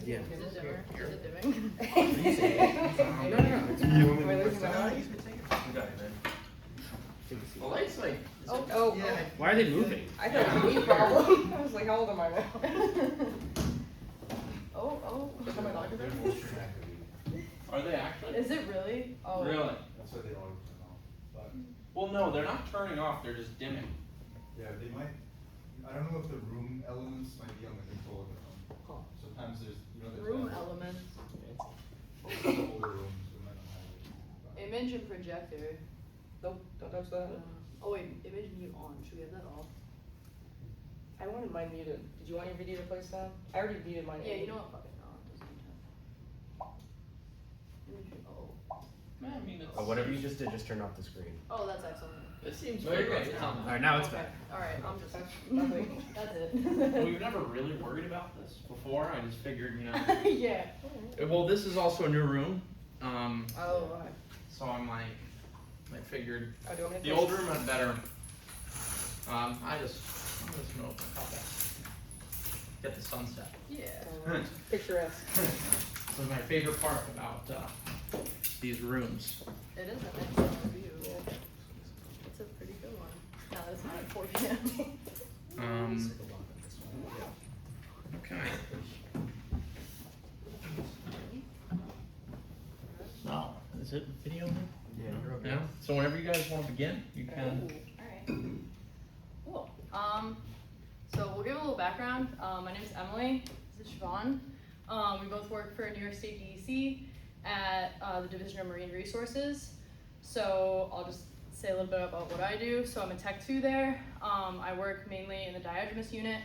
Yeah. Is it dimmer? Is it dimming? No. It's You want me Am I to losing put my that? mind? You got it, man. take a seat. The light's like. Oh. Yeah. Why are they moving? I thought it was a me problem. I was like, how old am I now? oh. Look at my doctor. Are they actually? Is it really? Oh. Really? That's why they always turn off. But Well, no, they're not turning off, they're just dimming. yeah, they might. I don't know if the room elements might be on the control of the phone. Sometimes there's, you know, there's Room a elements. couple older rooms that might not have it. But Image and projector. Nope, don't touch that. Oh wait, image mute on. Should we have that off? I wanted mine muted. Did you want your video to play sound? I already muted mine. Yeah, you know what? Fuck it. No, it doesn't need to. Oh. Man, I mean, it's. Oh, whatever you just did, just turn off the screen. Oh, that's excellent. It seems Very great good. right now. Alright, now it's Okay. back. Alright, I'm just. Nothing. That's it. We've never really worried about this before, I just figured, you know. Yeah. Well, this is also a new room, Oh, right. so I'm like, I figured Oh, do you want me to the play? old room had better. I'm just gonna open a couple. Get the sunset. Yeah. Picturesque. This is my favorite part about these rooms. It is an excellent view. It's a pretty good one. No, it's not at 4 p.m. Okay. Now, is it video? Yeah, you're okay. Yeah. So whenever you guys want to begin, you can. Alright. Cool. So we'll give a little background. My name is Emily. This is Siobhan. We both work for New York State DEC at the Division of Marine Resources. So I'll just say a little bit about what I do. So I'm a Tech 2 there. I work mainly in the Diadromous unit,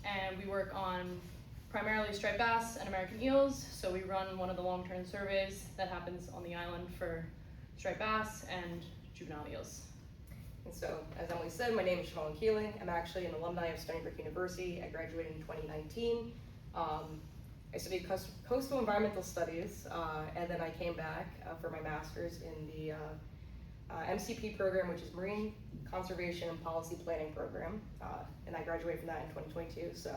and we work on primarily striped bass and American eels. So we run one of the long-term surveys that happens on the island for striped bass and juvenile eels. And so, as Emily said, my name is Siobhan Keeling. I'm actually an alumni of Stony Brook University. I graduated in 2019. I studied coastal environmental studies, and then I came back for my master's in the MCP program, which is Marine Conservation and Policy Planning program, and I graduated from that in 2022. So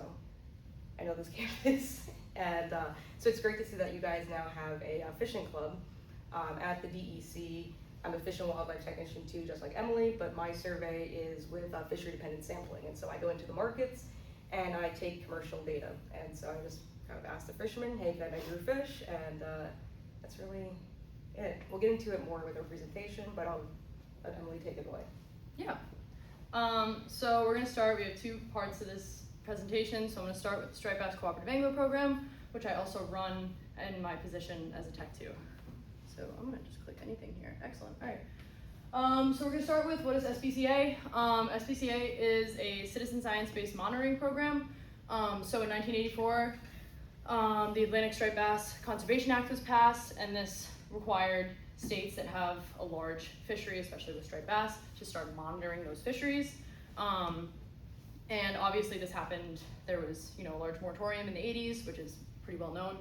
I know this campus, and so it's great to see that you guys now have a fishing club at the DEC. I'm a fish and wildlife technician too, just like Emily, but my survey is with fishery dependent sampling, and so I go into the markets and I take commercial data, and so I just kind of asked the fishermen, hey, can I measure your fish? And that's really it. We'll get into it more with our presentation, but I'll let Emily take it away. Yeah. So we're going to start. We have two parts to this presentation. So I'm going to start with the Striped Bass Cooperative Angler Program, which I also run in my position as a Tech 2. So I'm going to just click anything here. Excellent. All right. So we're going to start with what is SBCA. SBCA is a citizen science-based monitoring program. So in 1984, the Atlantic Striped Bass Conservation Act was passed, and this required states that have a large fishery, especially with striped bass, to start monitoring those fisheries. And obviously this happened, there was a large moratorium in the 80s, which is pretty well known.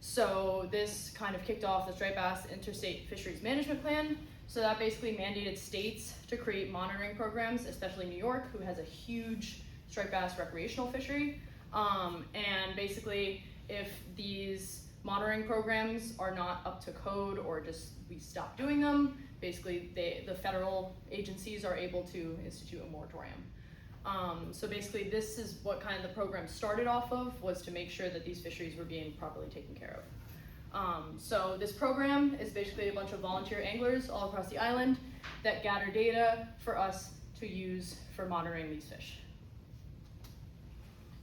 So this kind of kicked off the Striped Bass Interstate Fisheries Management Plan. So that basically mandated states to create monitoring programs, especially New York, who has a huge striped bass recreational fishery. And basically, if these monitoring programs are not up to code or just we stop doing them, basically the federal agencies are able to institute a moratorium. So basically this is what kind of the program started off of, was to make sure that these fisheries were being properly taken care of. So this program is basically a bunch of volunteer anglers all across the island that gather data for us to use for monitoring these fish.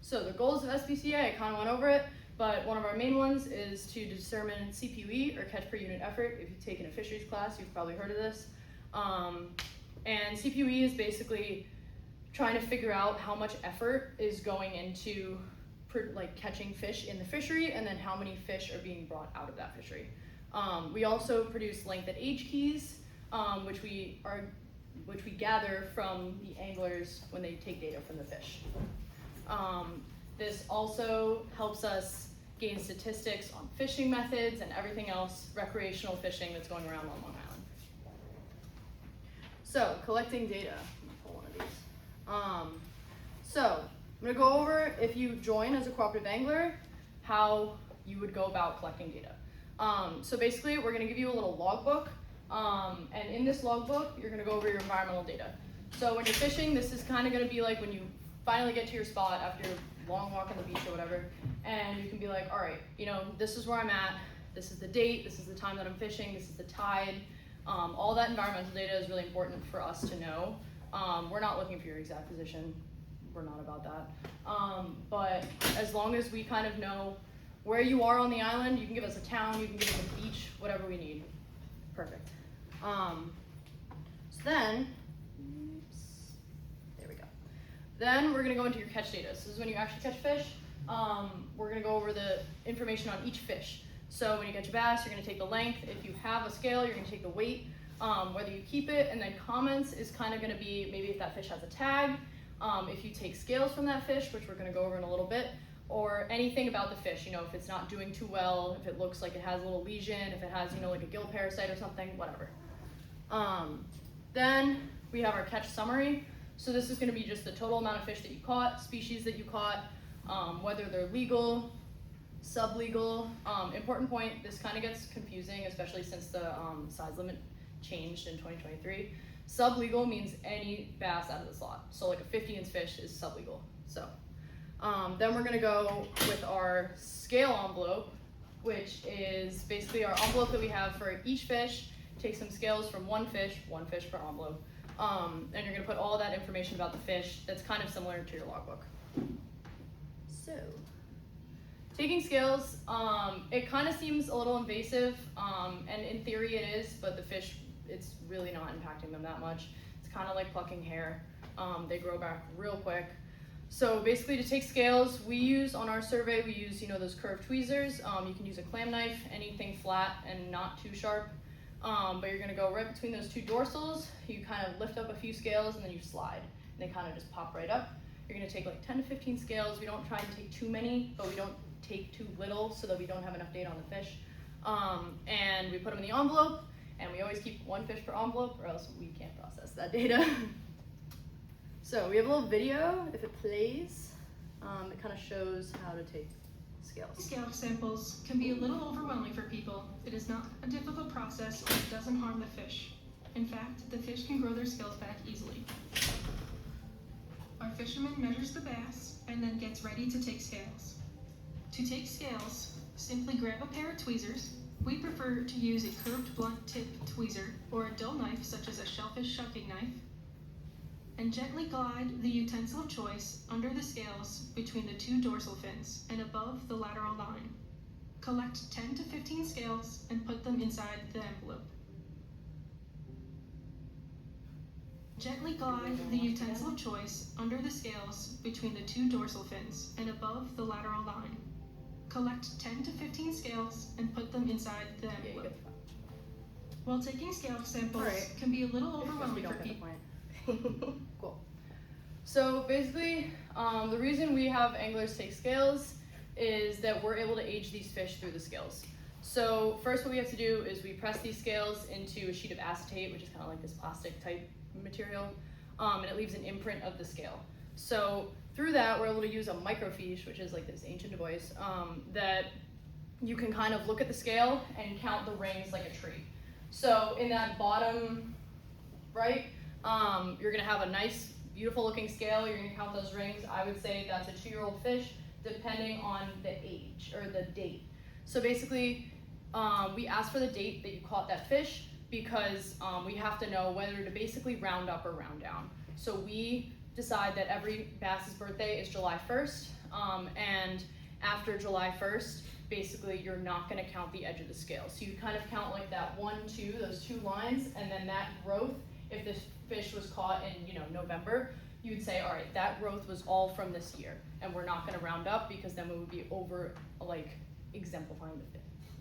So the goals of SBCA, I kind of went over it, but one of our main ones is to determine CPUE, or catch per unit effort. If you've taken a fisheries class, you've probably heard of this. And CPUE is basically trying to figure out how much effort is going into catching fish in the fishery, and then how many fish are being brought out of that fishery. We also produce length and age keys, which we gather from the anglers when they take data from the fish. This also helps us gain statistics on fishing methods and everything else recreational fishing that's going around on Long Island. So, collecting data. I'm gonna pull one of these. So, I'm gonna go over, if you join as a cooperative angler, how you would go about collecting data. So basically, we're gonna give you a little logbook, and in this logbook, you're gonna go over your environmental data. So when you're fishing, this is kind of gonna be like when you finally get to your spot after a long walk on the beach or whatever, and you can be like, all right, you know, this is where I'm at, this is the date, this is the time that I'm fishing, this is the tide. All that environmental data is really important for us to know. We're not looking for your exact position, we're not about that. But as long as we kind of know where you are on the island, you can give us a town, you can give us a beach, whatever we need. Perfect. So then, there we go. Then we're gonna go into your catch data. So this is when you actually catch fish. We're gonna go over the information on each fish. So when you catch a bass, you're gonna take the length. If you have a scale, you're gonna take the weight, whether you keep it, and then comments is kind of gonna be maybe if that fish has a tag, if you take scales from that fish, which we're gonna go over in a little bit, or anything about the fish, you know, if it's not doing too well, if it looks like it has a little lesion, if it has, you know, like a gill parasite or something, whatever. Then we have our catch summary. So this is gonna be just the total amount of fish that you caught, species that you caught, whether they're legal, sublegal. Important point, this kind of gets confusing, especially since the size limit changed in 2023. Sublegal means any bass out of the slot. So like a 50-inch fish is sublegal. So then we're gonna go with our scale envelope, which is basically our envelope that we have for each fish. Take some scales from one fish per envelope. And you're gonna put all that information about the fish that's kind of similar to your logbook. So, taking scales, it kind of seems a little invasive, and in theory it is, but the fish, it's really not impacting them that much. It's kind of like plucking hair. They grow back real quick. So basically to take scales, we use on our survey, we use, you know, those curved tweezers. You can use a clam knife, anything flat and not too sharp. But you're gonna go right between those two dorsals. You kind of lift up a few scales and then you slide. And they kind of just pop right up. You're gonna take like 10 to 15 scales. We don't try to take too many, but we don't take too little so that we don't have enough data on the fish. And we put them in the envelope, and we always keep one fish per envelope or else we can't process that data. So we have a little video, if it plays, it kind of shows how to take scales. Scale samples can be a little overwhelming for people. It is not a difficult process and it doesn't harm the fish. In fact, the fish can grow their scales back easily. Our fisherman measures the bass and then gets ready to take scales. To take scales, simply grab a pair of tweezers. We prefer to use a curved blunt tip tweezer or a dull knife such as a shellfish shucking knife, and gently glide the utensil of choice under the scales between the two dorsal fins and above the lateral line. Collect 10 to 15 scales and put them inside the envelope. Gently glide the utensil of choice under the scales between the two dorsal fins and above the lateral line. Collect 10 to 15 scales and put them inside the envelope. While taking scale samples can be a little overwhelming for people. Cool. So basically, the reason we have anglers take scales is that we're able to age these fish through the scales. So first what we have to do is we press these scales into a sheet of acetate, which is kind of like this plastic type material, and it leaves an imprint of the scale. So through that, we're able to use a microfiche, which is like this ancient device, that you can kind of look at the scale and count the rings like a tree. So in that bottom right, you're gonna have a nice, beautiful looking scale. You're gonna count those rings. I would say that's a 2-year-old fish, depending on the age or the date. So basically, we ask for the date that you caught that fish because we have to know whether to basically round up or round down. So we decide that every bass's birthday is July 1st, and after July 1st, basically you're not gonna count the edge of the scale. So you kind of count like that 1, 2, those 2 lines, and then that growth, if this fish was caught in, you know, November, you would say, all right, that growth was all from this year, and we're not gonna round up because then we would be over, like, exemplifying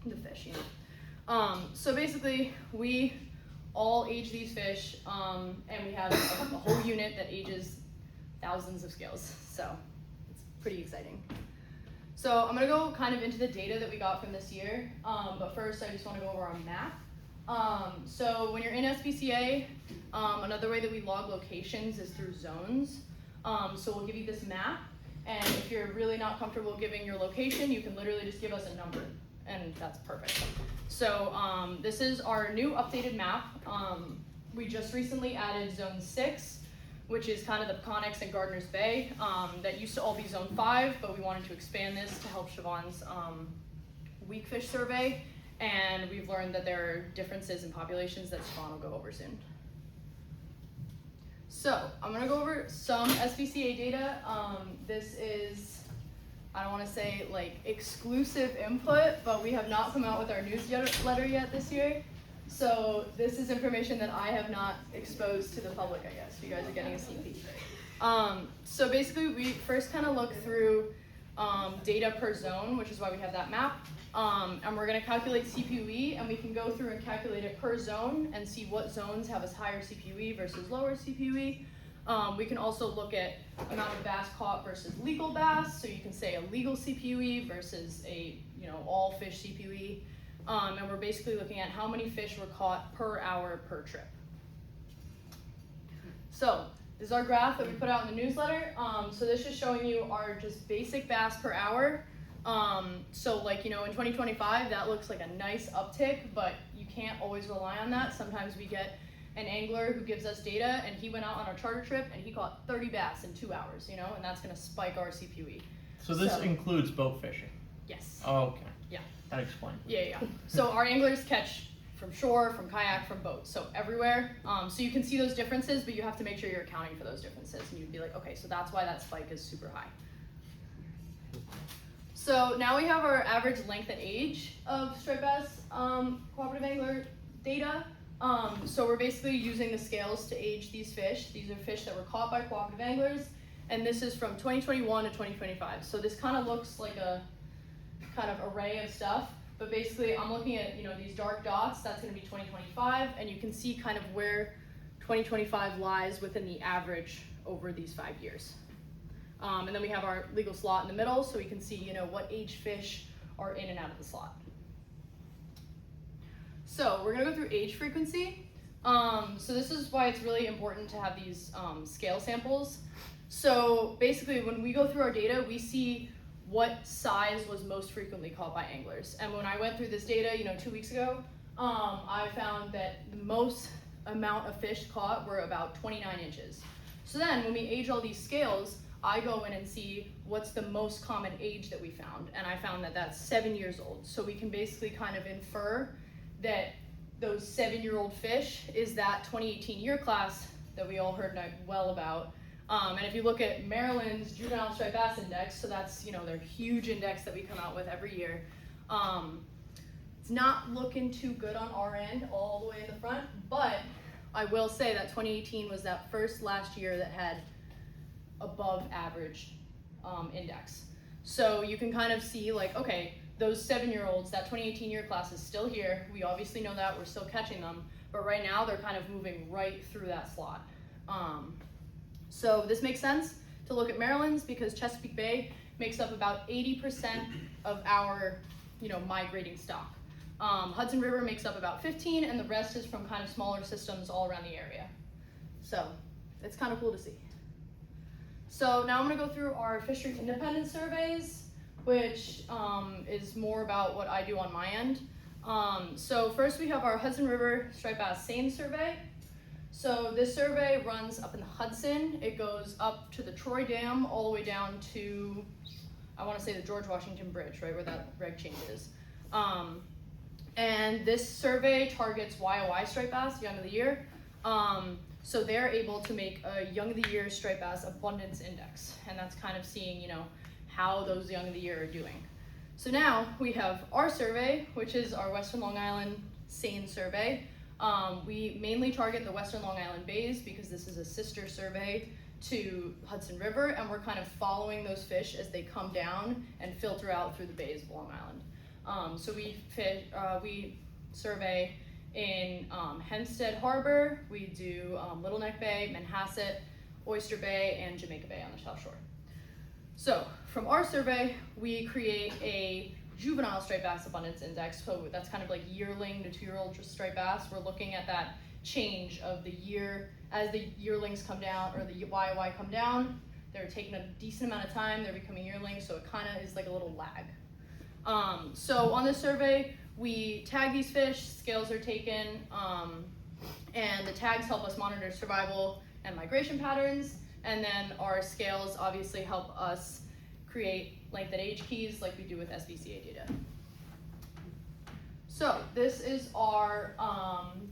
the fish, you know. So basically, we all age these fish, and we have a whole unit that ages thousands of scales, so it's pretty exciting. So I'm gonna go kind of into the data that we got from this year, but first I just wanna go over our map. So when you're in SBCA, another way that we log locations is through zones. So we'll give you this map, And if you're really not comfortable giving your location, you can literally just give us a number, and that's perfect. So this is our new updated map. We just recently added Zone 6, which is kind of the Peconics and Gardner's Bay. That used to all be Zone 5, but we wanted to expand this to help Siobhan's weak fish survey. And we've learned that there are differences in populations that Siobhan will go over soon. So I'm gonna go over some SBCA data. This is, I don't wanna say like exclusive input, but we have not come out with our newsletter yet this year. So this is information that I have not exposed to the public, I guess. You guys are getting a sneak peek. So basically we first kind of look through data per zone, which is why we have that map. And we're gonna calculate CPUE, and we can go through and calculate it per zone and see what zones have a higher CPUE versus lower CPUE. We can also look at amount of bass caught versus legal bass, so you can say a legal CPUE versus a all fish CPUE. And we're basically looking at how many fish were caught per hour per trip. So this is our graph that we put out in the newsletter. So this is showing you our just basic bass per hour. So like, in 2025, that looks like a nice uptick, but you can't always rely on that. Sometimes we get an angler who gives us data, and he went out on a charter trip and he caught 30 bass in 2 hours, and that's gonna spike our CPUE. So this includes boat fishing? Yes. Oh, okay. Yeah. That explains it. Yeah. So our anglers catch from shore, from kayak, from boat, so everywhere. So you can see those differences, but you have to make sure you're accounting for those differences, and you'd be like, okay, so that's why that spike is super high. So now we have our average length and age of striped bass cooperative angler data. So we're basically using the scales to age these fish. These are fish that were caught by cooperative anglers, and this is from 2021 to 2025. So this kind of looks like a kind of array of stuff, but basically I'm looking at these dark dots. That's going to be 2025, and you can see kind of where 2025 lies within the average over these 5 years. And then we have our legal slot in the middle, so we can see what age fish are in and out of the slot. So we're gonna go through age frequency. So this is why it's really important to have these scale samples. So basically when we go through our data, we see what size was most frequently caught by anglers. And when I went through this data 2 weeks ago, I found that the most amount of fish caught were about 29 inches. So then when we age all these scales, I go in and see what's the most common age that we found, and I found that that's 7 years old. So we can basically kind of infer that those 7-year-old fish is that 2018 year class that we all heard well about. And if you look at Maryland's Juvenile Striped Bass Index, so that's their huge index that we come out with every year, it's not looking too good on our end all the way in the front, but I will say that 2018 was that last year that had above average index. So you can kind of see like, okay, those 7-year-olds, that 2018 year class is still here. We obviously know that, we're still catching them, but right now they're kind of moving right through that slot. So this makes sense to look at Maryland's because Chesapeake Bay makes up about 80% of our migrating stock. Hudson River makes up about 15, and the rest is from kind of smaller systems all around the area. So it's kind of cool to see. So now I'm going to go through our fishery independent surveys, which is more about what I do on my end. So first we have our Hudson River Striped Bass Seine survey. So this survey runs up in the Hudson. It goes up to the Troy Dam all the way down to, I want to say the George Washington Bridge, right where that reg change is. And this survey targets YOI striped bass, young of the year. So they're able to make a young of the year striped bass abundance index, and that's kind of seeing, how those young of the year are doing. So now we have our survey, which is our Western Long Island Seine survey. We mainly target the Western Long Island bays because this is a sister survey to Hudson River, and we're kind of following those fish as they come down and filter out through the bays of Long Island. So we survey in Hempstead Harbor, we do Little Neck Bay, Manhasset, Oyster Bay, and Jamaica Bay on the South Shore. So from our survey, we create a juvenile striped bass abundance index. So that's kind of like yearling to 2-year-old striped bass. We're looking at that change of the year as the yearlings come down or the YOY come down. they're taking a decent amount of time, they're becoming yearlings, so it kind of is like a little lag. So on this survey, we tag these fish, scales are taken, and the tags help us monitor survival and migration patterns, and then our scales obviously help us create length at age keys like we do with SBCA data. So this is our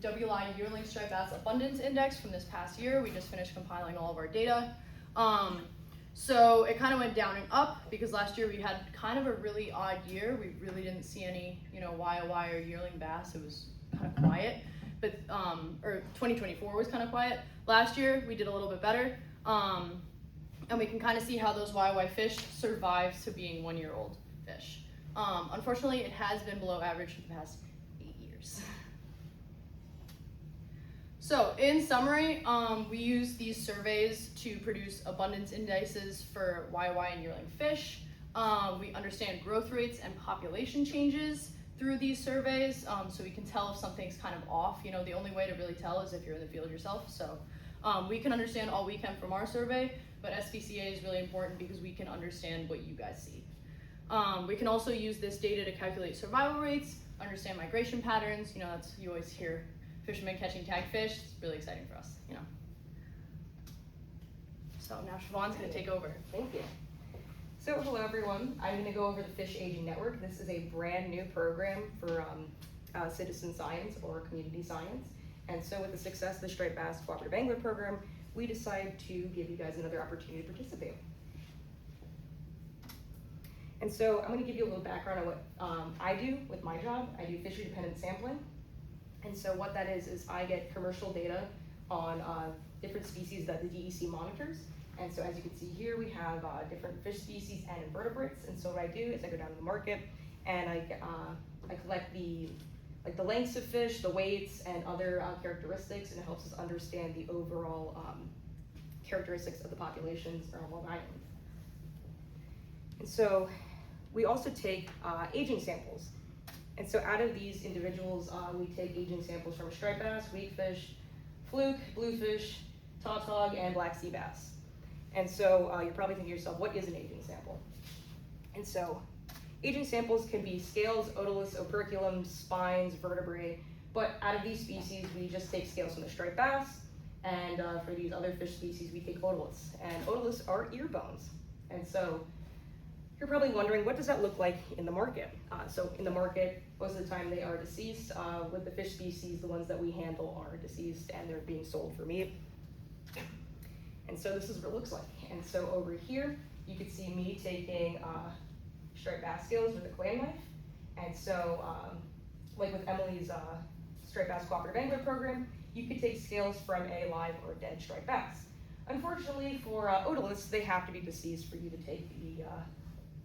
WLI yearling striped bass abundance index from this past year. We just finished compiling all of our data. So it kind of went down and up because last year we had kind of a really odd year. We really didn't see any, YOY or yearling bass. It was kind of quiet, but or 2024 was kind of quiet. Last year we did a little bit better, and we can kind of see how those YOY fish survive to being 1-year-old fish. Unfortunately, it has been below average for the past 8 years. So in summary, we use these surveys to produce abundance indices for YOY and yearling fish. We understand growth rates and population changes through these surveys, so we can tell if something's kind of off. The only way to really tell is if you're in the field yourself. So we can understand all we can from our survey, but SBCA is really important because we can understand what you guys see. We can also use this data to calculate survival rates, understand migration patterns. You always hear fishermen catching tagged fish. It's really exciting for us, So now Siobhan's gonna take over. Thank you. So hello everyone, I'm going to go over the Fish Aging Network. This is a brand new program for citizen science or community science. And so with the success of the Striped Bass Cooperative Angler Program, we decided to give you guys another opportunity to participate. And so I'm going to give you a little background on what I do with my job. I do fishery dependent sampling. And so what that is I get commercial data on different species that the DEC monitors. And so as you can see here, we have different fish species and invertebrates. And so what I do is I go down to the market and I collect the lengths of fish, the weights, and other characteristics, and it helps us understand the overall characteristics of the populations around Long Island. And so we also take aging samples. And so out of these individuals, we take aging samples from striped bass, weakfish, fluke, bluefish, tautog, and black sea bass. And so you're probably thinking to yourself, what is an aging sample? And so aging samples can be scales, otoliths, operculums, spines, vertebrae, but out of these species, we just take scales from the striped bass, and for these other fish species, we take otoliths. And otoliths are ear bones. And so you're probably wondering, what does that look like in the market? So in the market, most of the time they are deceased. With the fish species, the ones that we handle are deceased and they're being sold for meat. And so this is what it looks like. And so over here, you can see me taking striped bass scales with a clam knife. And so like with Emily's striped bass cooperative angler program, you could take scales from a live or dead striped bass. Unfortunately for otoliths, they have to be deceased for you to take the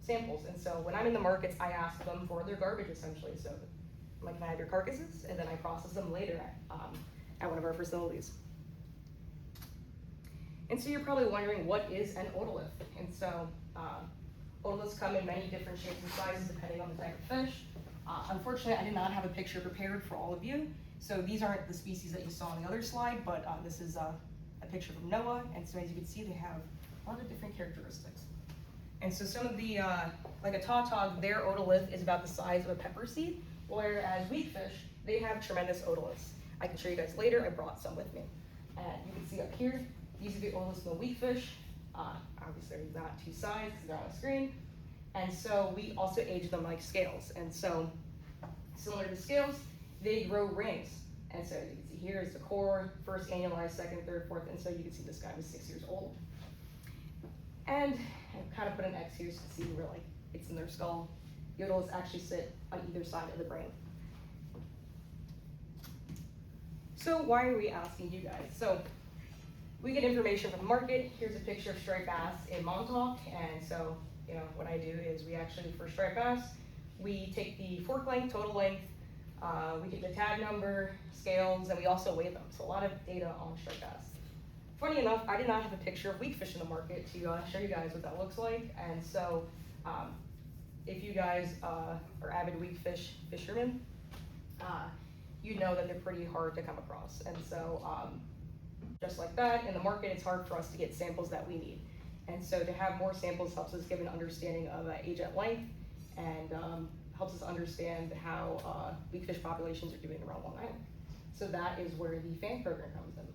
samples. And so when I'm in the markets, I ask them for their garbage essentially. So I'm like, can I have your carcasses? And then I process them later at one of our facilities. And so you're probably wondering, what is an otolith? And so otoliths come in many different shapes and sizes depending on the type of fish. Unfortunately, I did not have a picture prepared for all of you. So these aren't the species that you saw on the other slide, but this is a picture from NOAA. And so as you can see, they have a lot of different characteristics. And so some of the, like a tautog, their otolith is about the size of a pepper seed, whereas weakfish, they have tremendous otoliths. I can show you guys later, I brought some with me. And you can see up here, these are the otoliths of the weakfish. Obviously they're not two sides because they're on the screen. And so we also age them like scales. And so similar to scales, they grow rings. And so as you can see here is the core, first annualized, second, third, fourth, and so you can see this guy was 6 years old. And I've kind of put an X here so you can see where like it's in their skull. The otoliths actually sit on either side of the brain. So why are we asking you guys? So we get information from the market. Here's a picture of striped bass in Montauk. And so, what I do is we actually, for striped bass, we take the fork length, total length, we take the tag number, scales, and we also weigh them. So a lot of data on striped bass. Funny enough, I did not have a picture of weakfish in the market to show you guys what that looks like. And so if you guys are avid weakfish fishermen, you know that they're pretty hard to come across. And so just like that, in the market, it's hard for us to get samples that we need. And so to have more samples helps us give an understanding of age at length, and helps us understand how weak fish populations are doing around Long Island. So that is where the FAN program comes in.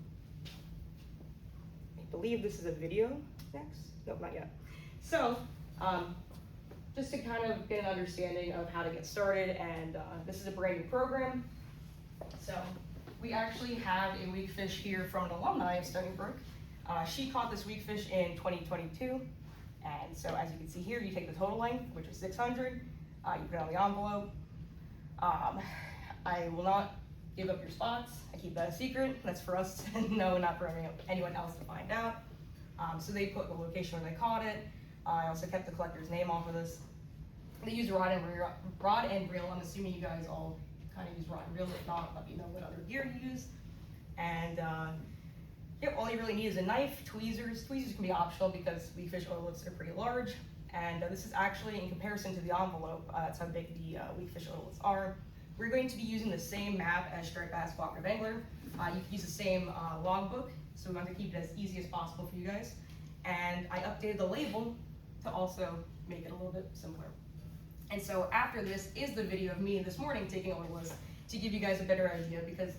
I believe this is a video next. Nope, not yet. So, just to kind of get an understanding of how to get started, and this is a brand new program. So, we actually have a weak fish here from an alumni of Stony Brook. She caught this weak fish in 2022, and so as you can see here, you take the total length, which is 600, you put it on the envelope. I will not give up your spots. I keep that a secret. That's for us to know, not for anyone else to find out. So they put the location where they caught it. I also kept the collector's name off of this. They use rod and reel. I'm assuming you guys all kind of use rod and reel. If not, let me know what other gear you use. And yep, all you really need is a knife, tweezers. Tweezers can be optional because weak fish oilets are pretty large. And this is actually in comparison to the envelope. That's how big the weak fish oilets are. We're going to be using the same map as Striped Bass Cooperative Angler. You can use the same logbook, so we want to keep it as easy as possible for you guys. And I updated the label to also make it a little bit simpler. And so after this is the video of me this morning taking oilets to give you guys a better idea, because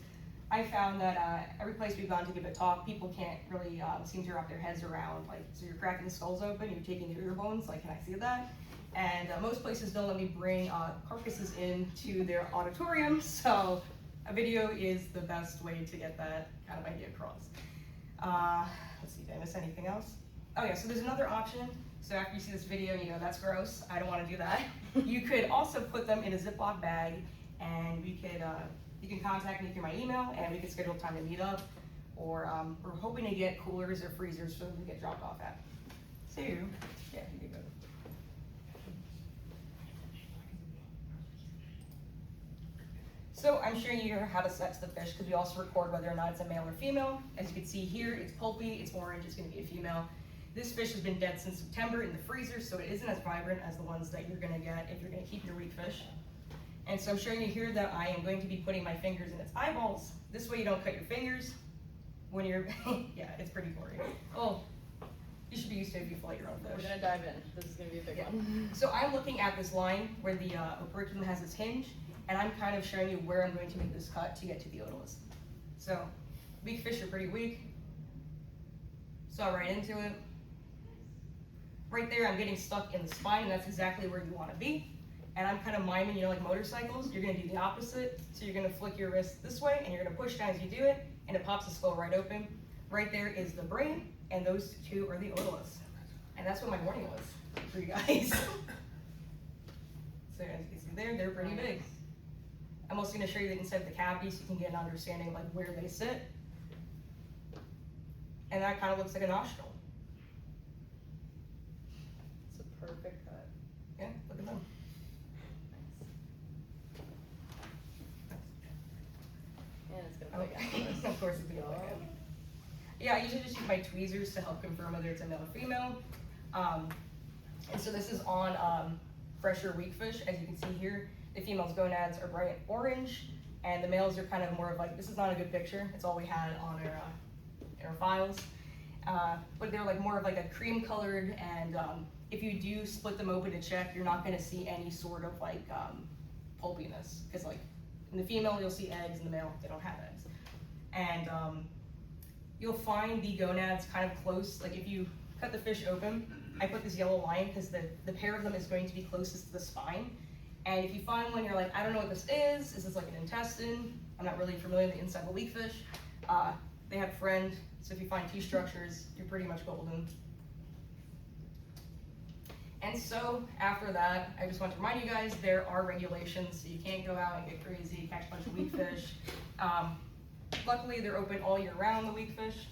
I found that every place we've gone to give a talk, people can't really seem to wrap their heads around, like, so you're cracking skulls open, you're taking their ear bones, like, can I see that? And most places don't let me bring carcasses into their auditorium, so a video is the best way to get that kind of idea across. Let's see, did I miss anything else? Oh yeah, so there's another option. So after you see this video, you know, that's gross, I don't want to do that. You could also put them in a Ziploc bag, and we could, you can contact me through my email, and we could schedule time to meet up, or we're hoping to get coolers or freezers for them to get dropped off at. So, yeah, you could go. So I'm showing you here how to sex the fish, because we also record whether or not it's a male or female. As you can see here, it's pulpy, it's orange, it's going to be a female. This fish has been dead since September in the freezer, so it isn't as vibrant as the ones that you're going to get if you're going to keep your weak fish. And so I'm showing you here that I am going to be putting my fingers in its eyeballs. This way you don't cut your fingers when you're, yeah, it's pretty gory. Oh, you should be used to it if you fillet your own fish. We're gonna dive in. This is gonna be a big one. So I'm looking at this line where the operculum has its hinge, and I'm kind of showing you where I'm going to make this cut to get to the otoliths. So, weak fish are pretty weak. Saw right into it. Right there, I'm getting stuck in the spine, and that's exactly where you want to be. And I'm kind of miming, you know, like motorcycles. You're going to do the opposite. So you're going to flick your wrist this way, and you're going to push down as you do it, and it pops the skull right open. Right there is the brain, and those two are the otoliths. And that's what my morning was for you guys. So as you can see there, they're pretty big. I'm also going to show you the inside of the cavity so you can get an understanding of like where they sit. And that kind of looks like a nostril. It's a perfect cut. Yeah, look at them. And it's gonna be big. Of course it's gonna be big. Yeah, I usually just use my tweezers to help confirm whether it's a male or female. And so this is on fresher weak fish. As you can see here, the female's gonads are bright orange, and the males are kind of more of like, this is not a good picture, it's all we had on our files. But they're like more of like a cream colored, and if you do split them open to check, you're not gonna see any sort of like pulpiness. Because like in the female, you'll see eggs, in the male, they don't have eggs. And you'll find the gonads kind of close, like if you cut the fish open, I put this yellow line because the pair of them is going to be closest to the spine. And if you find one, you're like, I don't know what this is this like an intestine? I'm not really familiar with the inside of a weak fish. They have a friend, so if you find two structures, you're pretty much golden. And so after that, I just want to remind you guys, there are regulations, so you can't go out and get crazy, catch a bunch of weak fish. Luckily, they're open all year round, the weak fish.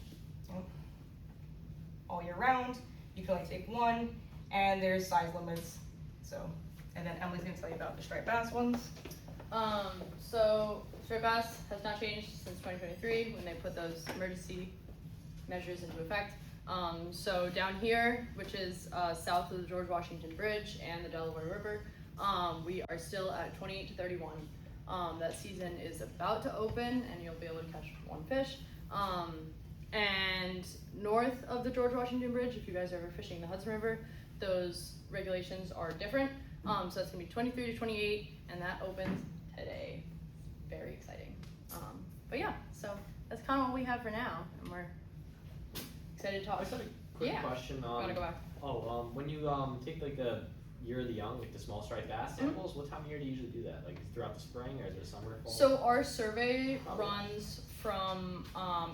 All year round. You can only take one, and there's size limits. So, and then Emily's gonna tell you about the striped bass ones. So striped bass has not changed since 2023 when they put those emergency measures into effect. So down here, which is south of the George Washington Bridge and the Delaware River, we are still at 28 to 31. That season is about to open, and you'll be able to catch one fish. And north of the George Washington Bridge, if you guys are ever fishing the Hudson River, those regulations are different. So that's gonna be 23 to 28, and that opens today. Very exciting. But yeah, so that's kind of what we have for now, and we're excited to talk. I just had a quick Yeah. question. You wanna go back? When you take like the year of the young, like the small striped bass samples, what time of year do you usually do that? Like throughout the spring, or is it summer, fall? So our survey Probably. runs from,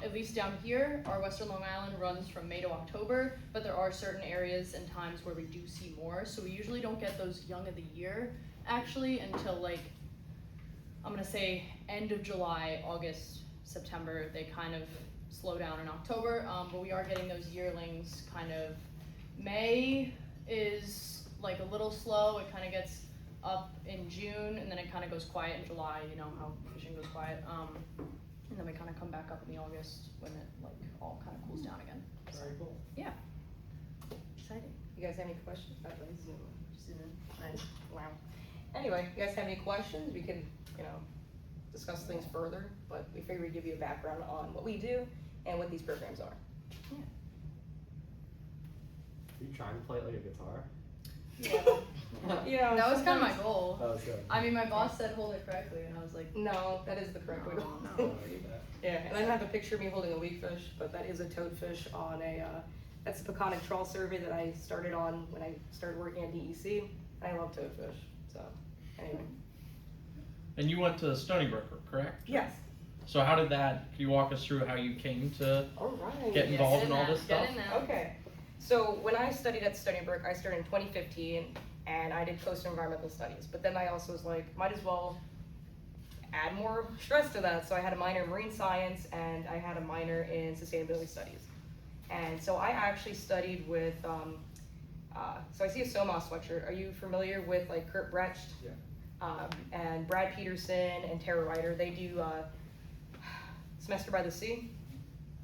at least down here, our Western Long Island runs from May to October, but there are certain areas and times where we do see more, so we usually don't get those young of the year, actually, until like, I'm gonna say end of July, August, September, they kind of slow down in October, but we are getting those yearlings kind of, May is like a little slow, it kind of gets up in June, and then it kind of goes quiet in July, you know how fishing goes quiet, and then we kind of come back up in the August when it like all kind of cools down again. Very cool. Yeah. Exciting. You guys have any questions? Zoom in. Nice. Wow. Anyway, you guys have any questions? We can, discuss things further, but we figured we'd give you a background on what we do and what these programs are. Are you trying to play it like a guitar? Yeah. That was kind of my goal. That was good. I mean, my boss said hold it correctly, and I was like, No, that is the correct way to No, Oh, hold look it. at that. Yeah, and I don't have a picture of me holding a weakfish, but that is a toadfish on that's the Peconic trawl survey that I started on when I started working at DEC, and I love toadfish, so, anyway. And you went to Stony Brook, correct? Yes. So how did that, can you walk us through how you came to Alright. get involved in all this Get stuff? in that. Okay, so when I studied at Stony Brook, I started in 2015, and I did coastal environmental studies, but then I also was like, might as well add more stress to that, so I had a minor in marine science, and I had a minor in sustainability studies. And so I actually studied with, so I see a SOMA sweatshirt. Are you familiar with like Kurt Brecht? Yeah. And Brad Peterson and Tara Ryder, they do Semester by the Sea.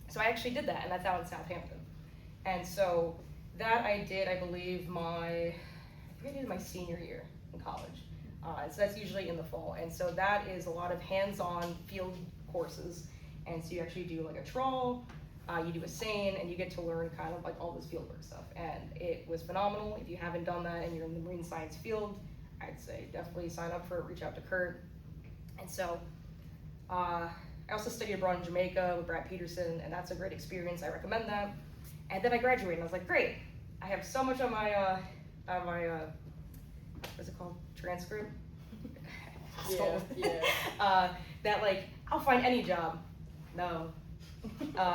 So I actually did that, and that's out in Southampton. And so that I did, I believe, I think I did my senior year in college. So that's usually in the fall. And so that is a lot of hands-on field courses. And so you actually do like a trawl, you do a seine, and you get to learn kind of like all this fieldwork stuff. And it was phenomenal. If you haven't done that and you're in the marine science field, I'd say definitely sign up for it, reach out to Kurt. And so I also studied abroad in Jamaica with Brad Peterson, and that's a great experience. I recommend that. And then I graduated, and I was like, great, I have so much on my what's it called? Transcript? That like, I'll find any job. No.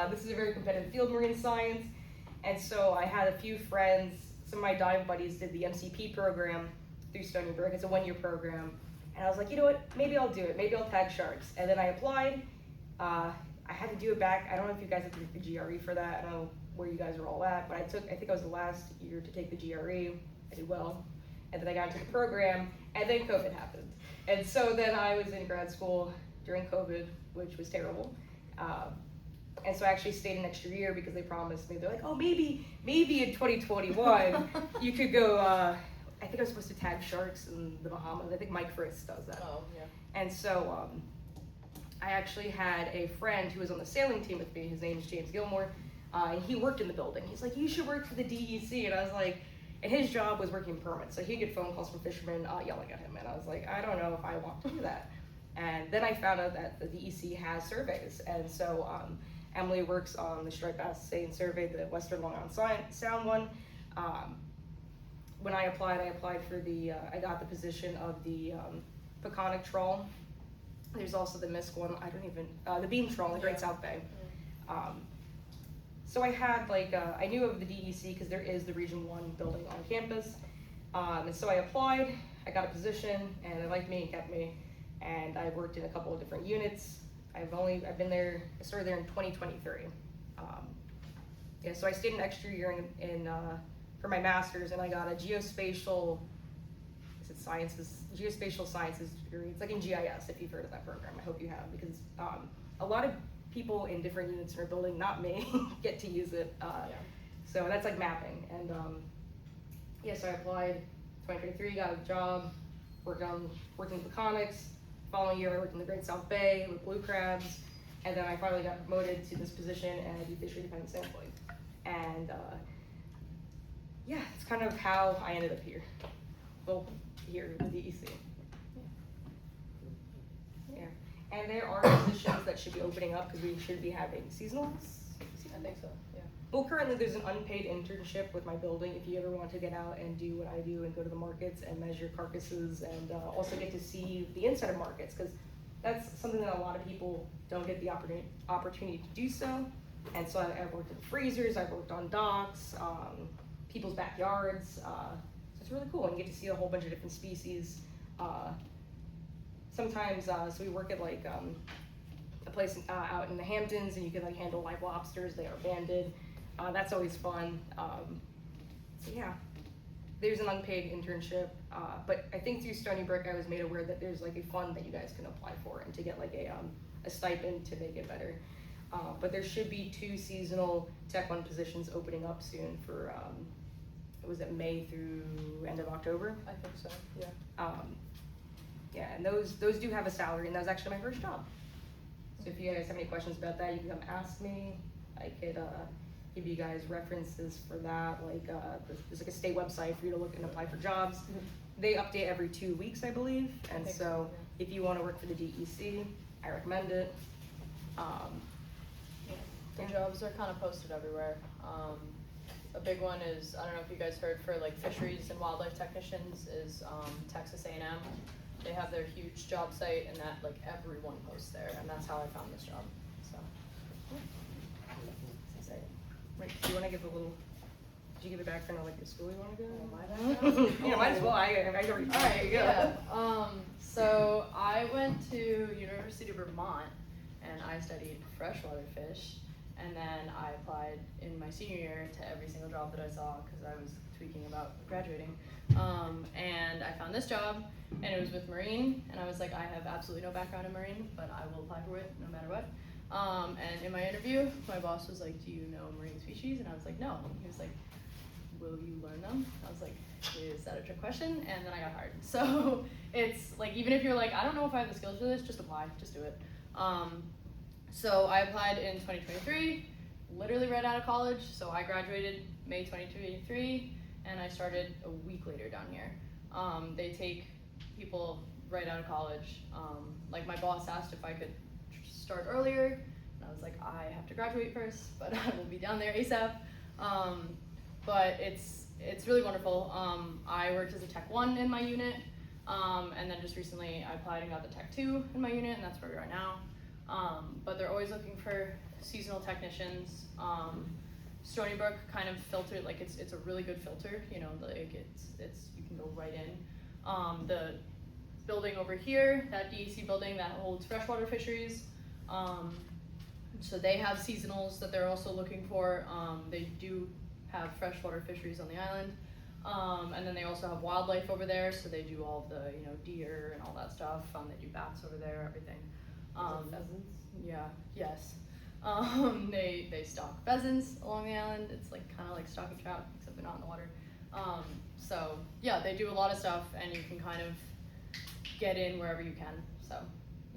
This is a very competitive field, marine science. And so I had a few friends, some of my dive buddies did the MCP program through Stony Brook. It's a 1-year program. And I was like, you know what, maybe I'll do it. Maybe I'll tag sharks. And then I applied. I had to do it back. I don't know if you guys have to take the GRE for that. I don't know where you guys are all at, but I think I was the last year to take the GRE. I did well. And then I got into the program, and then COVID happened. And so then I was in grad school during COVID, which was terrible. And so I actually stayed an extra year because they promised me, they're like, oh, maybe in 2021, you could go, I think I was supposed to tag sharks in the Bahamas. I think Mike Fritz does that. Oh, yeah. And so I actually had a friend who was on the sailing team with me. His name is James Gilmore, and he worked in the building. He's like, you should work for the DEC. And I was like, and his job was working permits. So he'd get phone calls from fishermen yelling at him. And I was like, I don't know if I want to do that. And then I found out that the DEC has surveys. And so Emily works on the striped bass seine survey, the Western Long Island Sound one. When I applied for the, I got the position of the Peconic trawl. There's also the MISC one, the beam trawl in the Great South Bay. So I had I knew of the DEC because there is the Region 1 building on campus. And so I applied, I got a position, and they liked me and kept me. And I worked in a couple of different units. I've been there, I started there in 2023. So I stayed an extra year for my master's, and I got a geospatial sciences degree. It's like in GIS, if you've heard of that program. I hope you have, because a lot of people in different units in our building, not me, get to use it. So that's like mapping. And so I applied 2023, got a job, working with Peconics. Following year, I worked in the Great South Bay with blue crabs. And then I finally got promoted to this position and I do fishery dependent sampling. And yeah, it's kind of how I ended up here. Well, here with DEC. Yeah. And there are positions that should be opening up because we should be having seasonals. I think so, yeah. Well, currently there's an unpaid internship with my building if you ever want to get out and do what I do and go to the markets and measure carcasses and also get to see the inside of markets because that's something that a lot of people don't get the opportunity to do so. And so I've worked in freezers, I've worked on docks, people's backyards. So it's really cool and you get to see a whole bunch of different species. Sometimes, so we work at like a place out in the Hamptons and you can like handle live lobsters, they are banded. That's always fun. So yeah, there's an unpaid internship, but I think through Stony Brook I was made aware that there's like a fund that you guys can apply for and to get like a stipend to make it better. But there should be 2 seasonal Tech 1 positions opening up soon for, was it May through end of October? I think so, yeah. Yeah, and those do have a salary and that was actually my first job. So if you guys have any questions about that, you can come ask me. I could give you guys references for that. Like there's like a state website for you to look and apply for jobs. They update every 2 weeks, I believe. And think so so, yeah. if you want to work for the DEC, I recommend it. The jobs are kind of posted everywhere. A big one is, I don't know if you guys heard, for like fisheries and wildlife technicians is Texas A&M. They have their huge job site and that like everyone posts there and that's how I found this job, so. It's exciting. Right, do you want to give a little, did you give a background on like the school you want to go? My background? Yeah, might as well, I already, Alright, yeah. So I went to University of Vermont and I studied freshwater fish. And then I applied in my senior year to every single job that I saw because I was tweaking about graduating. And I found this job and it was with marine and I was like, I have absolutely no background in marine, but I will apply for it no matter what. And in my interview, my boss was like, do you know marine species? And I was like, no. And he was like, will you learn them? I was like, is that a trick question? And then I got hired. So it's like, even if you're like, I don't know if I have the skills for this, just apply, just do it. So I applied in 2023, literally right out of college. So I graduated May 2023 and I started a week later down here. They take people right out of college. Like my boss asked if I could start earlier and I was like, I have to graduate first, but I will be down there ASAP. But it's really wonderful. I worked as a Tech 1 in my unit and then just recently I applied and got the Tech 2 in my unit and that's where we are now. But they're always looking for seasonal technicians. Stony Brook kind of filtered, like it's a really good filter, you know, like it's you can go right in. The building over here, that DEC building that holds freshwater fisheries, so they have seasonals that they're also looking for. They do have freshwater fisheries on the island. And then they also have wildlife over there, so they do all the, you know, deer and all that stuff. They do bats over there, everything. pheasants? Yeah, yes. They stock pheasants along the island. It's like kind of like stocking trout, except they're not in the water. So yeah, they do a lot of stuff, and you can kind of get in wherever you can. So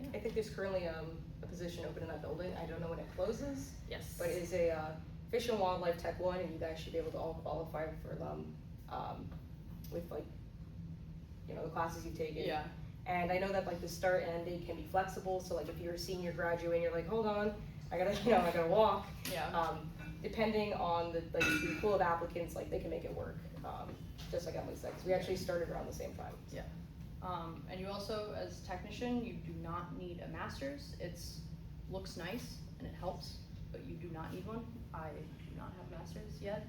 yeah. I think there's currently a position open in that building. I don't know when it closes. Yes. But it is a Fish and Wildlife Tech 1, and you guys should be able to all qualify for them with like, you know, the classes you've taken. Yeah. And I know that like the start and end date can be flexible. So like if you're a senior graduate and you're like, hold on, I gotta walk. Yeah. Depending on the pool of applicants, like they can make it work. Just like Emily said, 'cause we actually started around the same time. Yeah. And you also, as a technician, you do not need a master's. Looks nice and it helps, but you do not need one. I do not have a master's yet.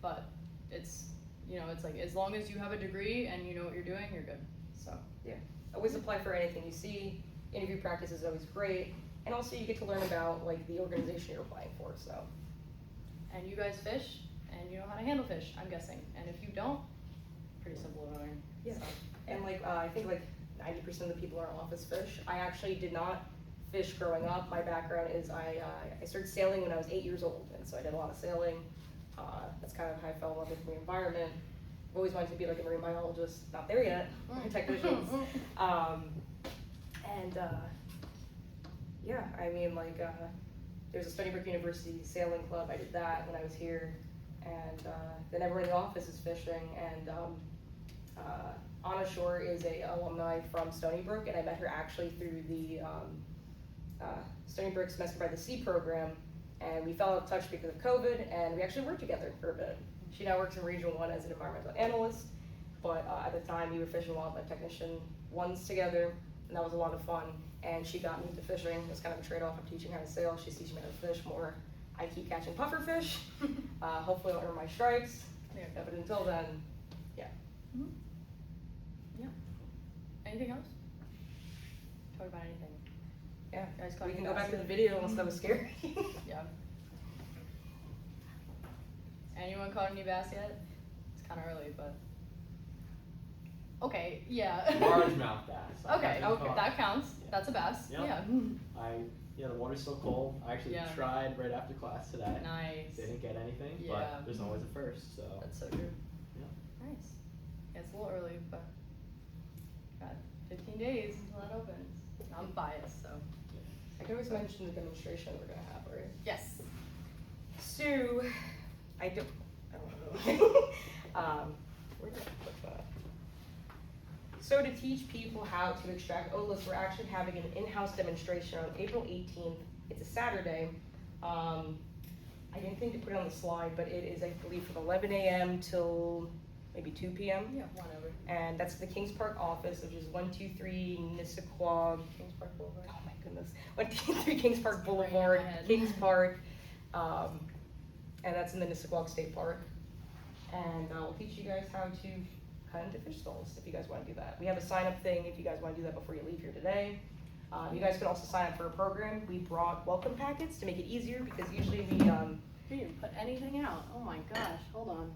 But it's, you know, it's like as long as you have a degree and you know what you're doing, you're good. So yeah, always apply for anything you see. Interview practice is always great, and also you get to learn about like the organization you're applying for. So, and you guys fish and you know how to handle fish, I'm guessing. And if you don't, pretty simple to learn. yeah. So, And like I think like 90% of the people in our office fish. I actually did not fish growing up. My background is I started sailing when I was 8 years old, and so I did a lot of sailing. That's kind of how I fell in love with the environment. I've always wanted to be like a marine biologist, not there yet, technicians. yeah, I mean, like, there's a Stony Brook University sailing club. I did that when I was here. And then everyone in the office is fishing. And Anna Shore is a alumni from Stony Brook, and I met her actually through the Stony Brook Semester by the Sea program. And we fell out of touch because of COVID, and we actually worked together for a bit. She now works in Region 1 as an environmental analyst, but at the time we were fishing wildlife technician 1s together, and that was a lot of fun. And she got me into fishing. It was kind of a trade-off. I'm teaching how to sail, she's teaching me how to fish more. I keep catching puffer fish. Hopefully I'll earn my stripes. Yeah. But until then, yeah. Mhm. Yeah. Anything else? Talk about anything. Yeah, Guys caught we can any go back bass to the yet? video unless that was scary. Yeah. Anyone caught any bass yet? It's kind of early, but. Okay, yeah. Largemouth bass. I Okay, haven't caught. that counts. Yeah. That's a bass. Yep. Yeah. Yeah, the water's still cold. I actually Yeah. tried right after class today. Nice. Didn't get anything, Yeah. but there's always a first, so. That's so true. Yeah. Nice. Yeah, it's a little early, but got 15 days until that opens. I'm biased, so. I can always mention the demonstration we're gonna have, right? Yes. So, I don't know. Where did I put that? So to teach people how to extract otoliths, we're actually having an in-house demonstration on April 18th. It's a Saturday. I didn't think to put it on the slide, but it is, I believe, from 11 a.m. till maybe 2 p.m. Yeah, whatever. And that's the Kings Park office, which is 123 Nissaquag. Kings Park Boulevard. Oh my goodness. 123 Kings Park It's right in my Boulevard, head. Kings Park. And that's in the Nissaquag State Park. And we'll teach you guys how to cut into fish skulls if you guys want to do that. We have a sign up thing if you guys want to do that before you leave here today. You guys can also sign up for a program. We brought welcome packets to make it easier because usually we didn't put anything out. Oh my gosh, hold on.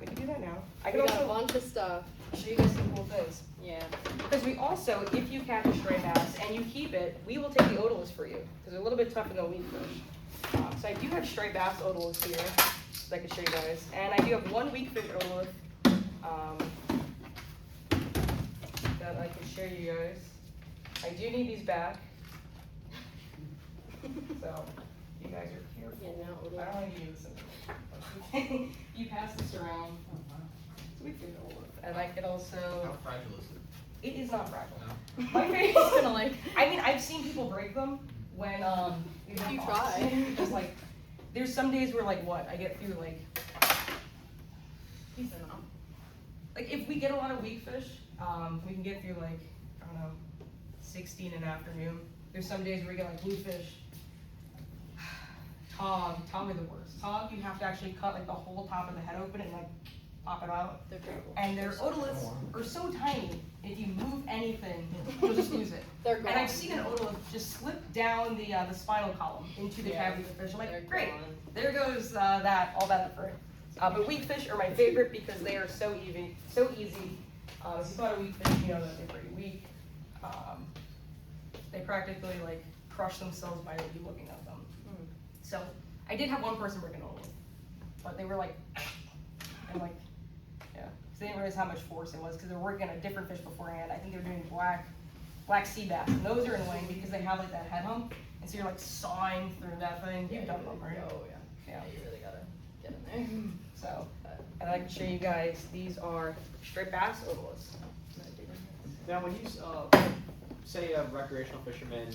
can do that now. I We can got a also bunch of stuff. show you guys some cool things. Yeah. Because we also, if you catch a stray bass and you keep it, we will take the otoliths for you because they're a little bit tougher than weed fish. So I do have stray bass otoliths here that I can show you guys, and I do have one weak fish otolith that I can show you guys. I do need these back, so you guys are careful. Yeah, no, I don't want to use them. You pass this around. It's a weak fish otolith, and I could also. How fragile is it? It is not fragile. No. My favorite It's gonna like. I mean, I've seen people break them when we have You talks. try. Because like, there's some days where like what I get through like Decent amount. like if we get a lot of weak fish, we can get through like I don't know 16 in an afternoon. There's some days where we get like bluefish. Tog are the worst. Tog, you have to actually cut like the whole top of the head open and like pop it out. They're terrible. And their otoliths are so tiny, if you move anything, you'll just lose it. They're gone. And I've seen an otolith just slip down the spinal column into the Yeah. cavity of the fish. I'm They're like, great, gone. there goes all that effort. But weak fish are my favorite because they are so easy. If you caught a weak fish, you know that they're pretty weak. They practically like crush themselves by you looking at them. Mm. So I did have one person break an otolith, but they were like, and like, yeah, 'cause they didn't realize how much force it was because they were working on a different fish beforehand. I think they were doing black sea bass, and those are annoying because they have like that head hump, and so you're like sawing through that thing. You've done them, right? Oh yeah. Yeah. You really gotta get in there. So, and I can show you guys, these are straight bass otoliths. Now, when you say a recreational fisherman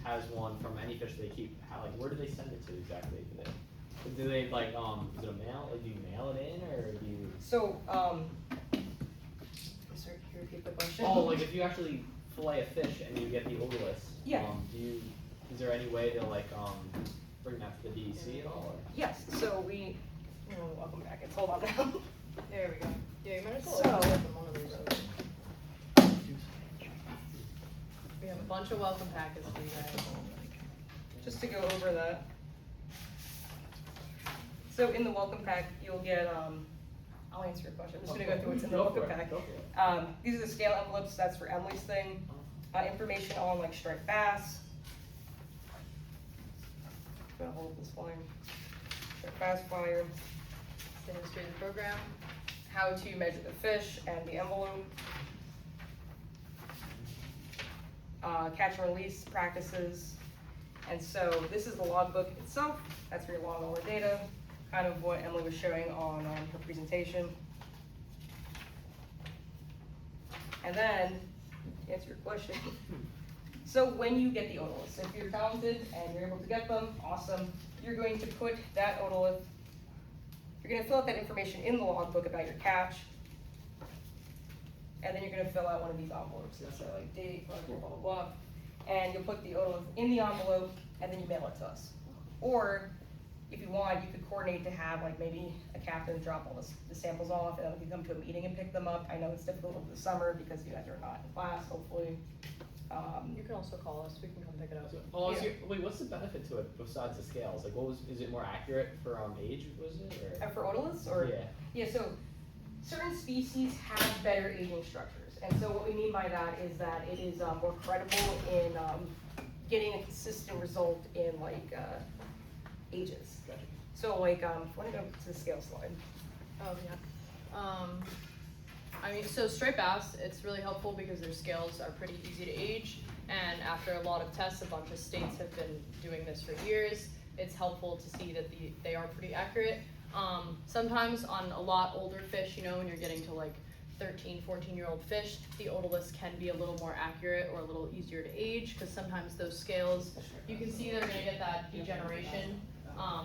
has one from any fish they keep, where do they send it to exactly? Do they like is it a mail? Like, do you mail it in or do you? So, sorry, can you repeat the question? Oh, like if you actually fillet a fish and you get the otoliths. Yeah. Is there any way to like bring that to the DEC at all? Or? Yes, so welcome back, it's hold on now. There we go. Yeah, you might as well So- open one of these over. We have a bunch of welcome packets for you guys. Just to go over that. So in the welcome pack, you'll get, I'll answer your question, I'm just gonna go through what's in the welcome pack. Go for it. These are the scale envelopes, that's for Emily's thing. Information on like striped bass. Gonna hold this flyer. Striped bass flyer. The history of the program. How to measure the fish and the envelope. Catch and release practices. And so this is the logbook itself. That's where you log all the data, kind of what Emily was showing on her presentation. And then, to answer your question, so when you get the otoliths, if you're talented and you're able to get them, awesome. You're going to put that otolith, you're going to fill out that information in the logbook about your catch, and then you're going to fill out one of these envelopes. It'll say like date, blah, blah, blah, blah. And you'll put the otolith in the envelope, and then you mail it to us. Or, if you want, you could coordinate to have like maybe a captain drop all the samples off, and then we can come to a meeting and pick them up. I know it's difficult over the summer because you guys are not in class, hopefully. You can also call us, we can come pick it up. Wait, what's the benefit to it besides the scales? Like, is it more accurate for age, was it, or? For otoliths, or? Yeah. Yeah, so certain species have better aging structures. And so what we mean by that is that it is more credible in getting a consistent result in like ages. Gotcha. So like, want to go to the scale slide? Oh, yeah. I mean, so striped bass, it's really helpful because their scales are pretty easy to age, and after a lot of tests, a bunch of states have been doing this for years. It's helpful to see that they are pretty accurate. Sometimes on a lot older fish, you know, when you're getting to like 13, 14-year-old fish, the otoliths can be a little more accurate or a little easier to age, because sometimes those scales, you can see they're gonna get that degeneration.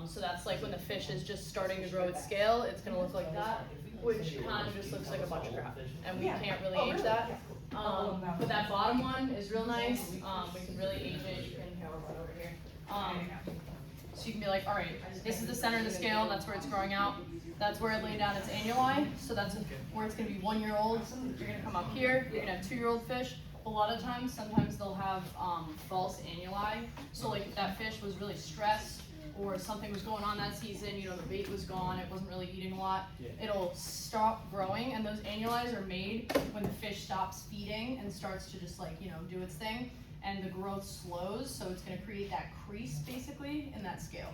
So that's like when the fish is just starting to grow its scale, it's gonna look like that, which kind of just looks like a bunch of crap, and we can't really age that. But that bottom one is real nice. We can really age it. You can have one over here. So you can be like, all right, this is the center of the scale. That's where it's growing out. That's where it laid down its annuli. So that's where it's gonna be 1 year old. You're gonna come up here. You're gonna have 2-year-old fish. A lot of times, sometimes they'll have false annuli. So like that fish was really stressed, or something was going on that season, you know, the bait was gone, it wasn't really eating a lot, it'll stop growing, and those annuli are made when the fish stops feeding and starts to just like, you know, do its thing, and the growth slows, so it's gonna create that crease, basically, in that scale.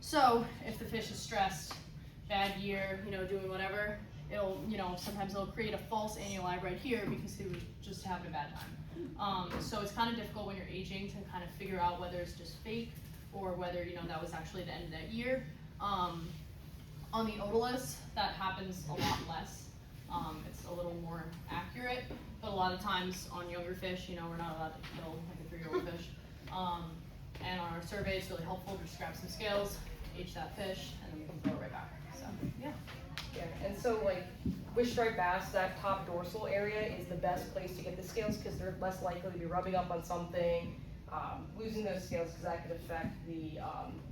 So, if the fish is stressed, bad year, you know, doing whatever, it'll, you know, sometimes it'll create a false annuli right here because they were just having a bad time. So it's kind of difficult when you're aging to kind of figure out whether it's just fake, or whether, you know, that was actually the end of that year. On the otoliths, that happens a lot less. It's a little more accurate, but a lot of times on younger fish, you know, we're not allowed to kill like a 3-year-old fish. And on our survey, it's really helpful to just grab some scales, age that fish, and then we can throw it right back. So, yeah. Yeah, and so like with striped bass, that top dorsal area is the best place to get the scales because they're less likely to be rubbing up on something. Losing those scales, because that could affect the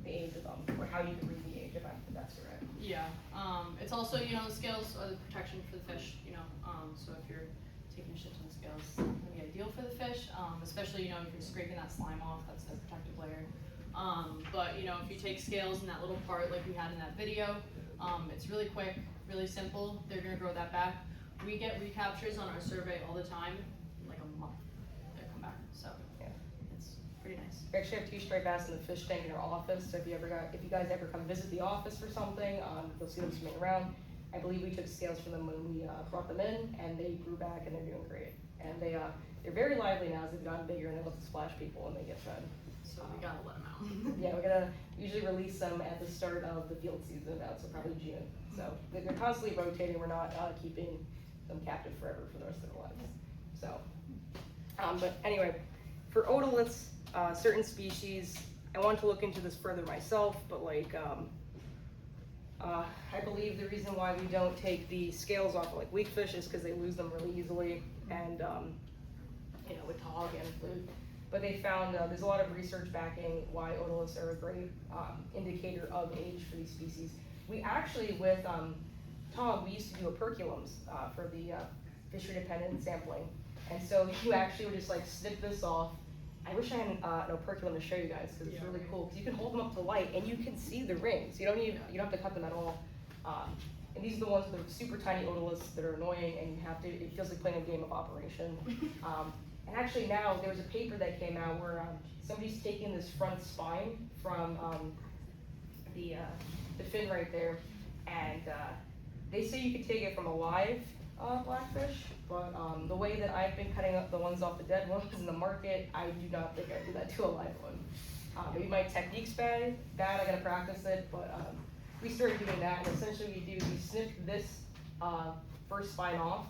age of them, or how you can read the age, if that's correct. Yeah, it's also, you know, the scales are the protection for the fish, you know, so if you're taking a shit ton of scales, it's gonna be ideal for the fish, especially, you know, if you're scraping that slime off, that's the protective layer. But, you know, if you take scales in that little part like we had in that video, it's really quick, really simple, they're gonna grow that back. We get recaptures on our survey all the time, like a month, they come back, so. Pretty nice. We actually have 2 striped bass in the fish tank in our office, so if you guys ever come visit the office for something, you'll see them swimming around. I believe we took scales from them when we brought them in, and they grew back and they're doing great. And they're very lively now as they've gotten bigger and they love to splash people when they get fed. So we gotta let them out. Yeah, we're gonna usually release them at the start of the field season, so probably June. So they're constantly rotating, we're not keeping them captive forever for the rest of their lives. So, but anyway, for otoliths, certain species, I wanted to look into this further myself, but like, I believe the reason why we don't take the scales off of like weak fish is because they lose them really easily, and you know, with hog and fluke. But they found there's a lot of research backing why otoliths are a great indicator of age for these species. We actually, with Tom, we used to do operculums for the fishery-dependent sampling, and so you actually would just like snip this off. I wish I had an operculum to show you guys because it's really cool. Because you can hold them up to light and you can see the rings. You don't have to cut them at all. And these are the ones that are super tiny otoliths that are annoying, and you have to. It feels like playing a game of Operation. And actually now there was a paper that came out where somebody's taking this front spine from the fin right there, and they say you could take it from a live blackfish, but the way that I've been cutting up the ones off the dead ones in the market, I do not think I do that to a live one. Maybe my technique's bad, I gotta practice it, but we started doing that, and essentially what you do is you snip this first spine off,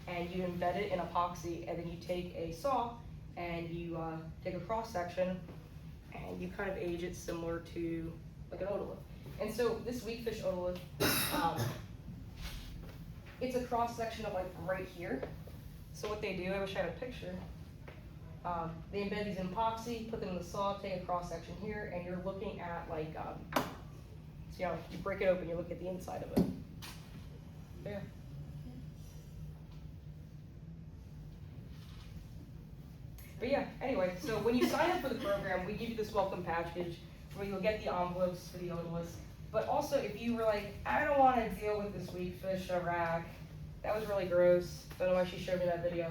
and you embed it in epoxy, and then you take a saw, and you take a cross section, and you kind of age it similar to like an otolith. And so this weak fish otolith, it's a cross section of like right here. So what they do, I wish I had a picture. They embed these in epoxy, put them in the saw, take a cross section here, and you're looking at like, you break it open, you look at the inside of it. There. But yeah, anyway, so when you sign up for the program, we give you this welcome package where you'll get the envelopes for the otoliths. But also, if you were like, I don't want to deal with this weak fish rack, that was really gross. Don't know why she showed me that video.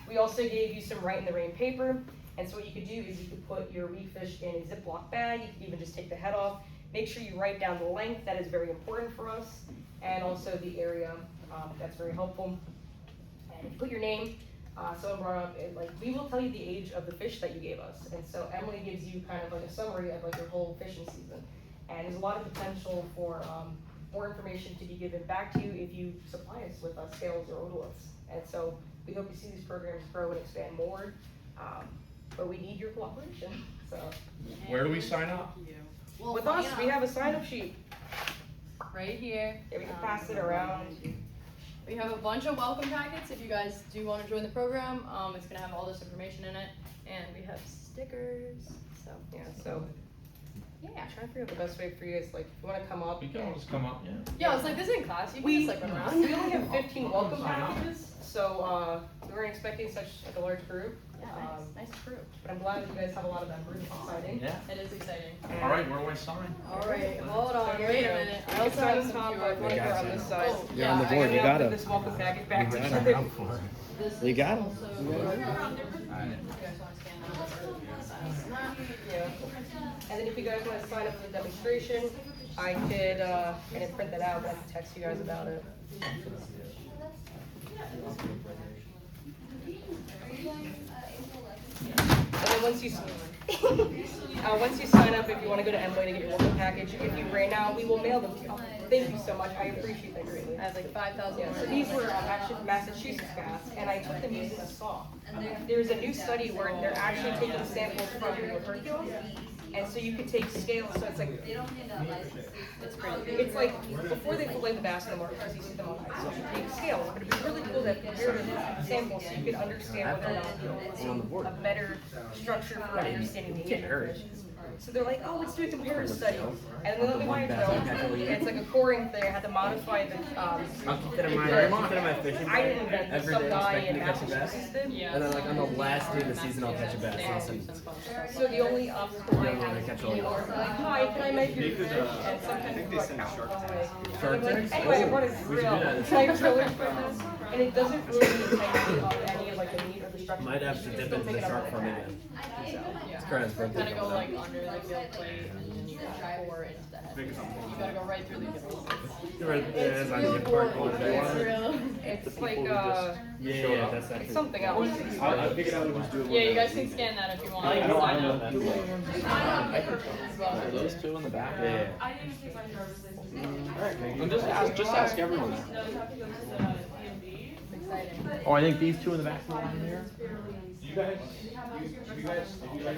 We also gave you some Right in the Rain paper. And so what you could do is you could put your weak fish in a Ziploc bag. You could even just take the head off. Make sure you write down the length. That is very important for us. And also the area. That's very helpful. And you put your name. Someone brought up, we will tell you the age of the fish that you gave us. And so Emily gives you kind of like a summary of like your whole fishing season. And there's a lot of potential for more information to be given back to you if you supply us with scales or otoliths. And so we hope to see these programs grow and expand more, but we need your cooperation. So Where do we sign up? with us, we have a sign-up sheet. Right here. Yeah, we can pass it around. We have a bunch of welcome packets if you guys do want to join the program. It's going to have all this information in it. And we have stickers. So, Yeah, so yeah. I'm trying to figure out the best way for you is like, if you want to come up. You can always come up, yeah. Yeah, it's like this in class. You can We, just like run around. we only have 15 welcome packages, so we weren't expecting such like a large group. Yeah, nice group. But I'm glad that you guys have a lot of members. It's exciting. Yeah. It is exciting. All right, where do I sign? All right, hold on, So here wait you a go. minute. You I can also sign have on some top, QR but codes. we're on this side. Oh, You're on the yeah, board, you I gotta. put this welcome package back to You you. gotta. This You is got it. also- You guys wanna scan that? Yeah. And then if you guys want to sign up for the demonstration, I could, I didn't print that out, but I can text you guys about it. And then once you sign up, if you want to go to Emily to get your welcome package, if you right now, we will mail them to you. Thank you so much. I appreciate that greatly. I have like 5,000 Yeah, words. so these were actually Massachusetts bass, and I took them using a saw. There's a new study where they're actually taking samples from your curriculum, and so you could take scales, so it's like, it's like, before they fillet the bass in the market, because you see them on ice, so you take scales, but it'd be really cool to compare the samples so you could understand whether or not it's a better structure for understanding the age of the fish. So they're like, oh, let's do a comparative study. And then let me buy a drone. It's like a coring thing. I had to modify the, I'll keep that in mind. the- I'll keep that in my fishing I bag. didn't invent this, Every some day guy expecting in to catch a bass. Massachusetts did. Yeah. And then like on the last day of the season, I'll catch a bass. Yeah. Awesome. So the only obstacle I have is people are like, hi, can I make your fish? And sometimes people are like, out of the way. And I'm like, anyway, what is We should real? do that. Can I drill it for this? And it doesn't really integrity of any of like the meat or the structure. Might have to dip into the shark farm again. It's Corinne's birthday. Kind of go coming like up. under the gill plate and then you can pour into the head. You gotta go right through the gills. You're right there, It's it's on real the park boring. one day. It's real. It's like, Yeah, that's it's actually. something else. I figured I would just do it. Yeah, you guys can scan that if you want. I don't Sign know up. that. Are those two in the back? Yeah. I didn't even take my driver's license. And just ask everyone that. No, you have to go to the DMV. Exciting. Oh, I think these two in the back are in here. You guys, if you guys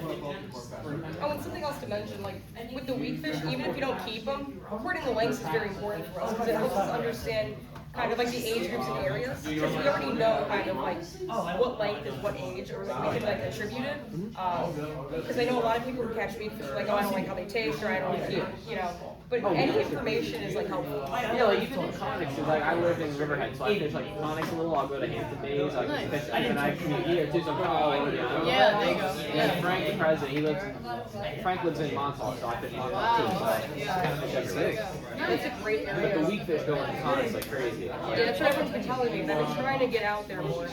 want to call the report back. Oh, and something else to mention, like with the weak fish, even if you don't keep them, reporting the lengths is very important for us because it helps us understand kind of like the age groups and areas. Because we already know kind of like what length is what age, or like we can like attribute it. Because I know a lot of people who catch weak fish are like, oh, I don't like how they taste, or I don't like, you know. But any information is like helpful. Yeah, like even in Conics, cause like I live in Riverhead, so I fish like Conics a little. I'll go to Hampton Bays, I can fish, and I commute here too. So I'm kind of all over the island. Yeah, there you go. And Yeah. Frank, the president, Frank lives in Montauk, so I fish Montauk too. So I kind of fish every day. It's a great But the area. weak fish go into Conics like crazy. Yeah, that's what everyone's been telling me. And I've been trying to get out there more.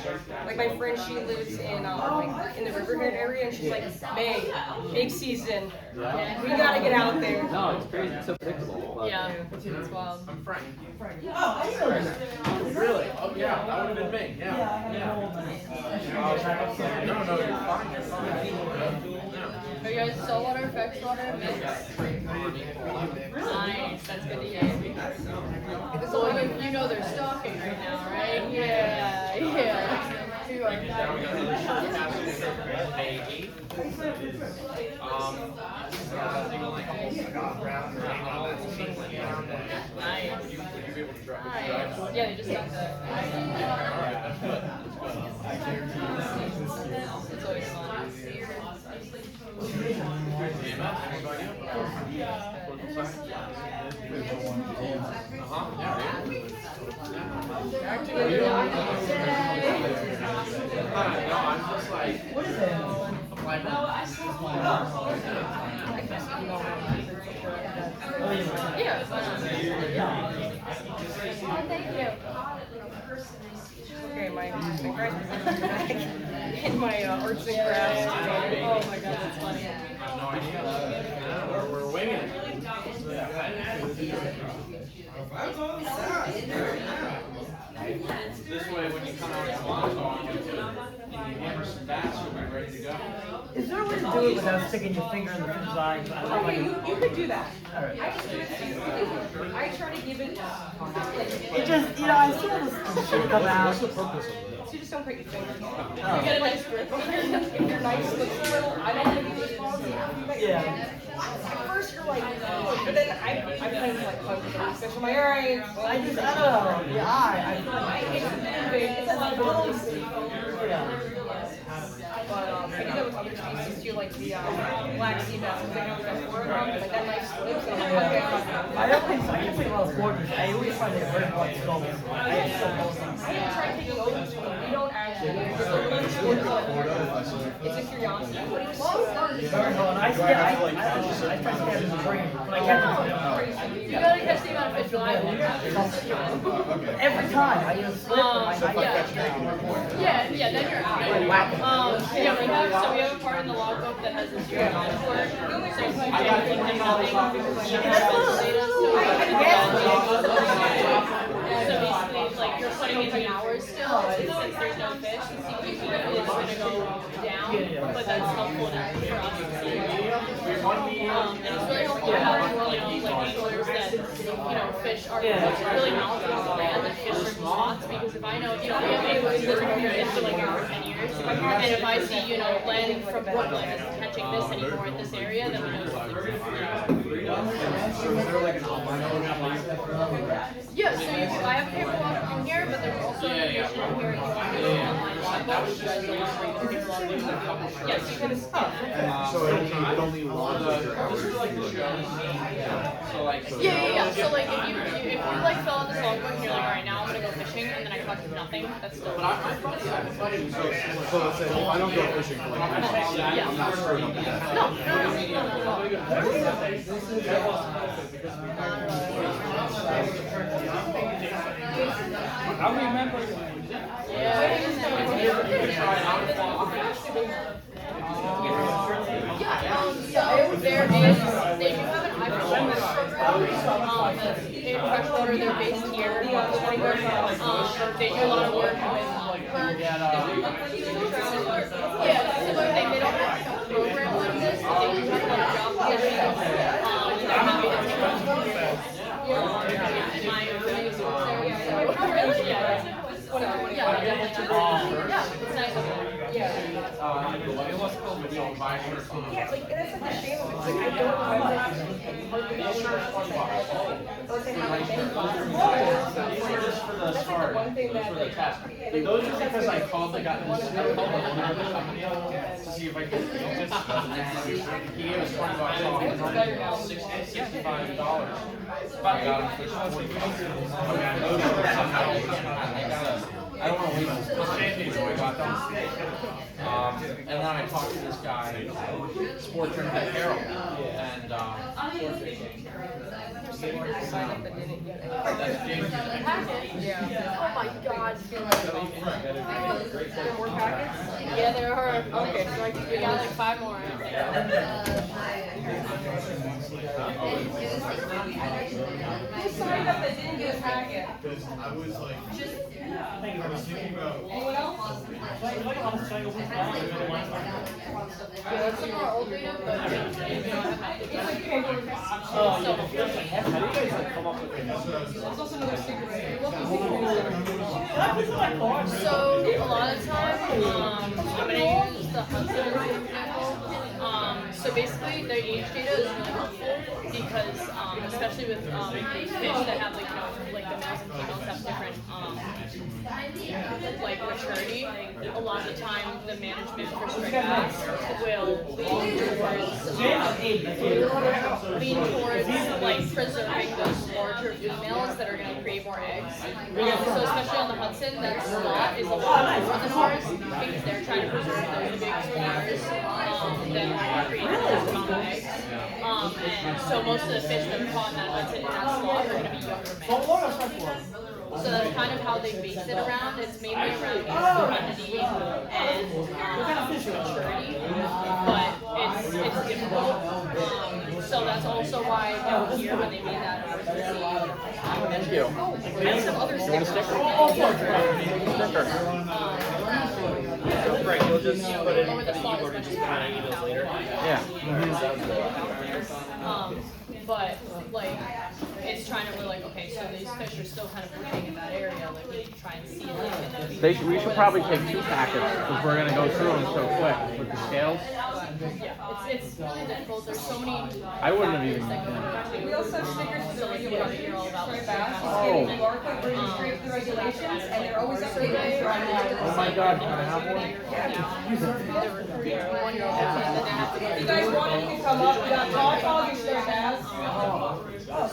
Like my friend, she lives in like in the Riverhead area, and she's like, May, big season. Yeah. We gotta get out there. No, it's crazy. It's so predictable. But Yeah, it's wild. I'm Frank. Really? Oh, yeah, that would have been me, yeah. No, you're fine, you're fine. Are you guys saltwater, freshwater, mix? Nice, that's good to hear. So you know they're stalking right now, right? Yeah, yeah. You are May 8th. Nice. Nice. Yeah, they just got the. It's always fun. No, I'm just like, apply for. Yeah, it's fun. Oh, thank you. Okay, my graduate back in my arts and crafts. Oh my god, that's funny. I have no idea. We're winging it. This way, when you come out to Montauk, you can hammer some bats, you'll be ready to go. Is there a way to do it without sticking your finger in the fish's eye? Okay, you could do that. Alright. I just do it too. I try to give it It just, I saw this shit come out. What's the purpose of this? so you just don't cut your fingers. Oh. You get a nice grip. If your knife slips a little, I don't want to be responsible. Yeah. At first you're like, oh, but then I kind of like punch the fish. I'm like, alright. I don't know. The eye, I feel like It's big. It's a little. yeah. But I do that with other species too, like the black sea bass. They don't go for it, like that knife slips. And I'm like, okay, I'm not gonna. I can think about sports. I always find it very hard to go. I haven't tried taking over to them. We don't actually. It's a curiosity. Very hard. I try to catch the brain. I catch You gotta catch the amount of fish alive. every time. I just slip and my Yeah, then you're out. Yeah, so we have a part in the logbook that has a zero knowledge word. So if you do anything, so basically, like, you're putting in the hours still, since there's no fish, the CPP is gonna go down, but that's helpful for us to see. And it's really helpful to have, like anglers that, fish are really knowledgeable of the land, that fish certain spots, because if I know, we have anglers that have been doing it for like over 10 years, and if I see, Len from Brooklyn isn't catching this anymore in this area, then we know something's wrong. So is there like an online online? Yeah, so I have paperwork in here, but there's also information in here if you want to go online logbook, which is the logbook. Yes, you can. So it only logs This is like the show. So like. Yeah. So like if you like fill out this logbook and you're like, all right, now I'm gonna go fishing, and then I collect nothing, that's still. But I thought it was so similar. So let's say if I don't go fishing for like Yeah. I'm not screwed up that. How many members? They do have an iPhone program. In freshwater, they're based here. They do a lot of work with perch. Yeah, similar thing. They don't have a program like this, but they do have a lot of job positions. They're happy to in my area. So, oh, really? Yeah. Yeah, it's nice over there. It was called the advisor. Yeah, like, and that's like the shame of it. Like, I don't remember. Just for the start, one thing that, for the like, test. Those are because I called the guy, to see if I could. He gave us $20 off. $65. But I got him for I don't want to leave this so I got them. And then I talked to this guy, Sport Trainer Harold, and sign up and didn't get it. that's James. Yeah. Oh my god. More packets? Yeah, there are. Okay, so We got like 5 more. Who signed up that didn't get a packet? I was like, Thank you very much. thinking about. Anyone else? Yeah, that's some more old data, but you know, I have It's like paper. Oh, yeah. How do you guys like come up with it? There's also another secret. So a lot of times, I'm gonna use the Hudson as an example. So basically, their age data is really helpful because, especially with fish that have like like the males and females have different like maturity. A lot of the time, the management for striped bass will lean towards like preserving those larger females that are going to create more eggs. So especially on the Hudson, that slot is a lot more than ours because they're trying to preserve those big spawners that create those amount of eggs. And so most of the fish that are caught in that Hudson in that slot are going to be younger males. So that's kind of how they base it around. It's mainly around quantity and maturity, but it's difficult. So that's also why down here when they made that Thank you. I have other You want a sticker? So Frank, you'll just put it Lower in the the slot e-board as and much just as put it in later. Yeah. But like it's trying to really like, okay, so these fish are still kind of living in that area, like we try and see like We should probably take 2 packets because we're gonna go through them so quick with the scales. yeah, it's really difficult. There's so many I wouldn't have even. factors that go into We it. also have stickers for So like you want to hear all about striped like bass. Oh. The QR code brings you straight to the regulations, and they're always updated. Oh my God, can I have one? If you guys want, you can come up. We got raw hog and striped bass.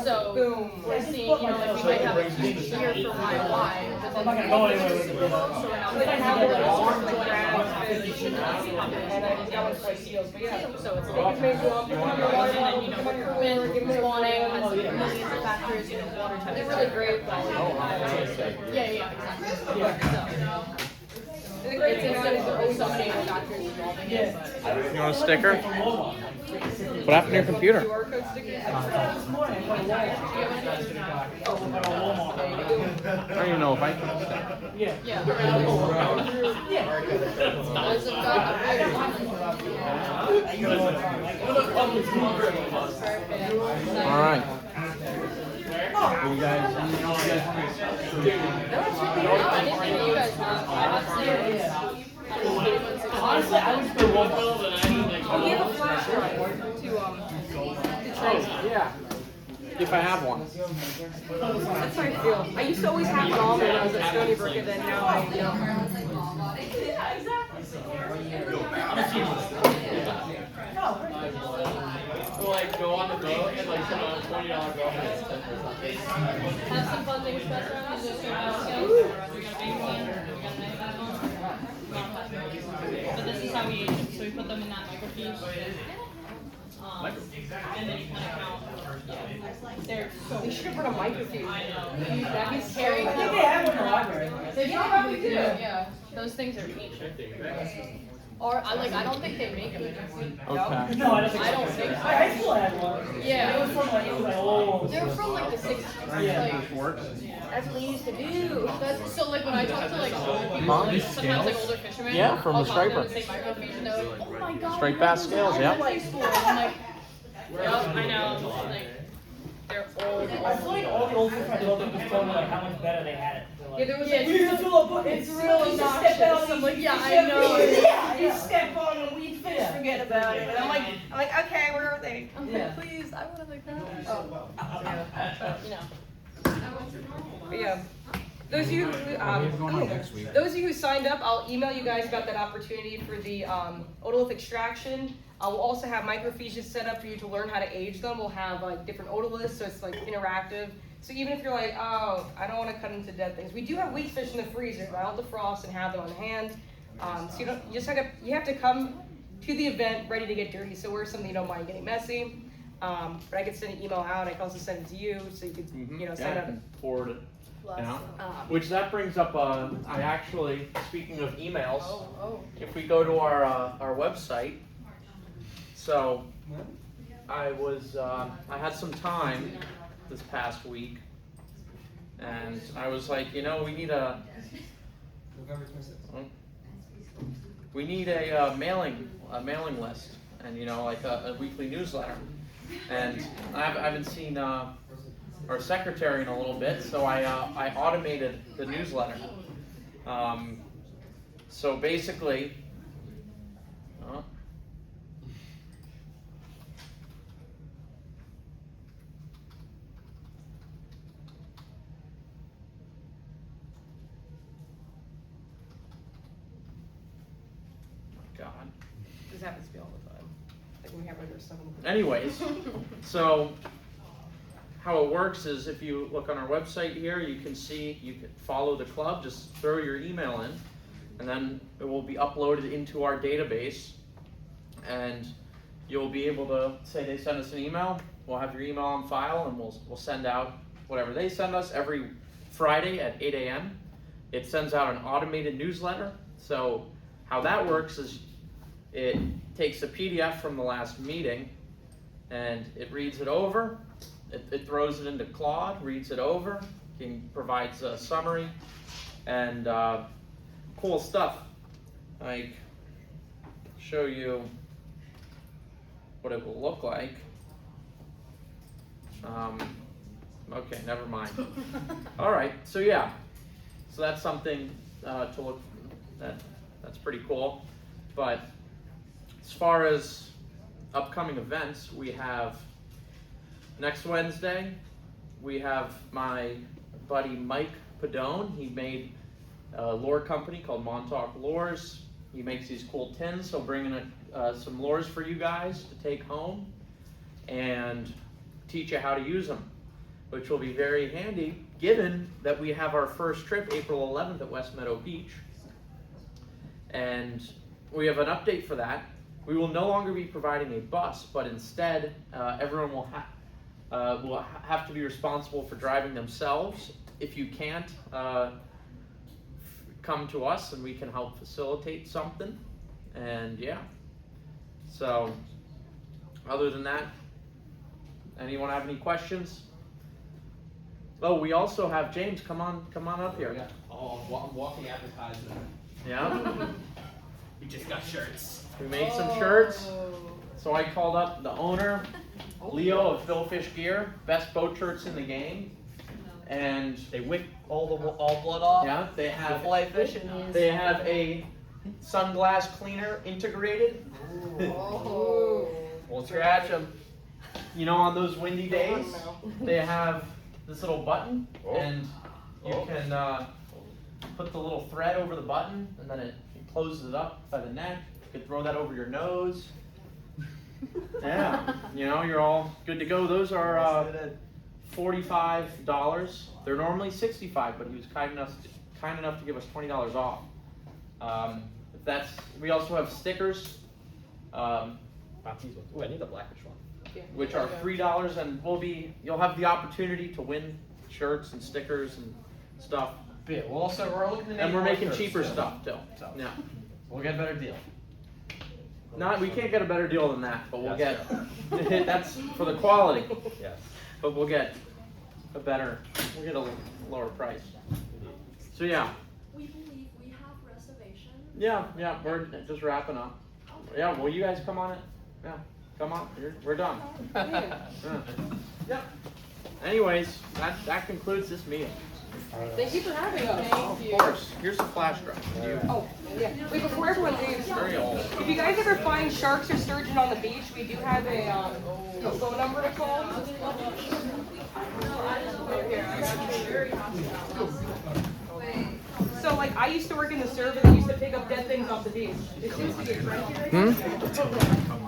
So Boom. we're seeing, you know, like we might have a huge year for YY, but then I'm not gonna go anywhere with it. so we're not They gonna have have their it all. own crab, fish, and I think that one's like seals, but yeah. So it's They can make you up, put them on your water and then, bottle, you know, put them on your cooler, give them a spawning spawning. has millions of factors, you know, water temperature. They're really great. Yeah, exactly. They're So great. it's there's so many factors involving it, but You want a sticker? What happened to your computer? QR code stickers. This morning, I went to Walmart. I don't even know if I can. Yeah. yeah. Yeah. Those have got a big I use it all the time. Like, I'm a public speaker. perfect. All right. You guys, anything else you guys want to Anything you guys want, I have some. Honestly, I was for one. We have a flash drive to trace. Yeah. If I have one. That's how I feel. I used to always have it on when I was at Stony Brook, and then now I So like go on the boat and like someone $20 boat and it's 10%. Have some fun things for us around. These are scales. We got a big one. We got a nice bag one. But this is how we age them. So we put them in that microfiche. And then you kind of count. Yeah. They're so. we should have put a microfiche. I know. That'd be Carrying I think they have one in the library. They probably do. Yeah. Those things are ancient. Or I don't think they make them anymore. Okay. No, I don't think so. I don't think so. High school had one. Yeah. It was from like, old. They're from like the 60s. Yeah. Like, That's what we used to do. that's, so like when I talk to like older people, Mom, like, these sometimes like scales? older fishermen, Yeah, from I'll the talk to striper. them and say microfiche and they're like, oh my god. Striped bass scales, yeah. High school. I'm like, yep, I know. Like, they're old. I feel like all the old fish I told them just told me like how much better they had it. They're like, Yeah, there was Yeah, like, we used to fill up buckets. It's real We used to step out obnoxious. on I'm like, these- yeah, I know. Yeah, you yeah. step on them, we fish, forget about it. And I'm like, okay, where are they? I'm Yeah. like, please, I want to like that. Oh, you know. But yeah. Those of you who, those of you who signed up, I'll email you guys about that opportunity for the otolith extraction. We'll also have microfiches set up for you to learn how to age them. We'll have like different otoliths, so it's like interactive. So even if you're like, oh, I don't want to cut into dead things, we do have weak fish in the freezer, but I'll defrost and have them on hand. So you have to come to the event ready to get dirty. So wear something you don't mind getting messy. But I could send an email out. I can also send it to you, so you could sign up. Forward it. Bless. Which that brings up, I actually, speaking of emails, Oh. if we go to our website, so I had some time this past week, and I was like, we need a mailing list, and like a weekly newsletter, and I haven't seen our secretary in a little bit, so I automated the newsletter. So basically, God. This happens to me all the time. Like when we have under 7. Anyways, so how it works is if you look on our website here, you can follow the club, just throw your email in, and then it will be uploaded into our database, and you'll be able to say they send us an email, we'll have your email on file, and we'll send out whatever they send us every Friday at 8 a.m. It sends out an automated newsletter. So how that works is it takes a PDF from the last meeting, and it reads it over. It throws it into Claude, reads it over, provides a summary, and cool stuff. Like, show you what it will look like. Okay, never mind. All right, so yeah, so that's something to look. That's pretty cool. But as far as upcoming events, we have. Next Wednesday, we have my buddy Mike Padone. He made a lure company called Montauk Lures. He makes these cool tins. So bringing some lures for you guys to take home and teach you how to use them, which will be very handy given that we have our first trip April 11th at West Meadow Beach. And we have an update for that. We will no longer be providing a bus, but instead everyone will have to be responsible for driving themselves. If you can't, come to us and we can help facilitate something. And yeah, so other than that, anyone have any questions? Oh, we also have James. Come on up here. Yeah. Oh, I'm walking advertisement. Yeah. We just got shirts. We made some shirts. So I called up the owner, Leo of Philfish Gear, best boat shirts in the game, and They wick all blood off. yeah, they have Fly fishing. they have a sunglass cleaner integrated. Oh. Won't scratch them. On those windy days, they have this little button, and you can put the little thread over the button, and then it closes it up by the neck. You can throw that over your nose. Yeah, you're all good to go. Those are $45. They're normally $65, but he was kind enough to give us $20 off. We also have stickers, Ooh, I need the blackish one. which are $3, and you'll have the opportunity to win shirts and stickers and stuff. Yeah, we're looking to And we're more making shirts, cheaper so- stuff too. So Yeah. we'll get a better deal. We can't get a better deal than that, but we'll That's get that's for the quality. Yes. But we'll get a lower price. So yeah. We believe we have reservations. Yeah, we're just wrapping up. Yeah, will you guys come on it? Yeah, come on. We're done. Yeah. Yeah. Anyways, that concludes this meeting. Thank you for having us. Of course. Here's the flash drive. Oh, yeah. Wait, before everyone leaves, Very old. if you guys ever find sharks or sturgeon on the beach, we do have a phone number to call. So, like, I used to work in the service and used to pick up dead things off the beach. It seems to be a trend here.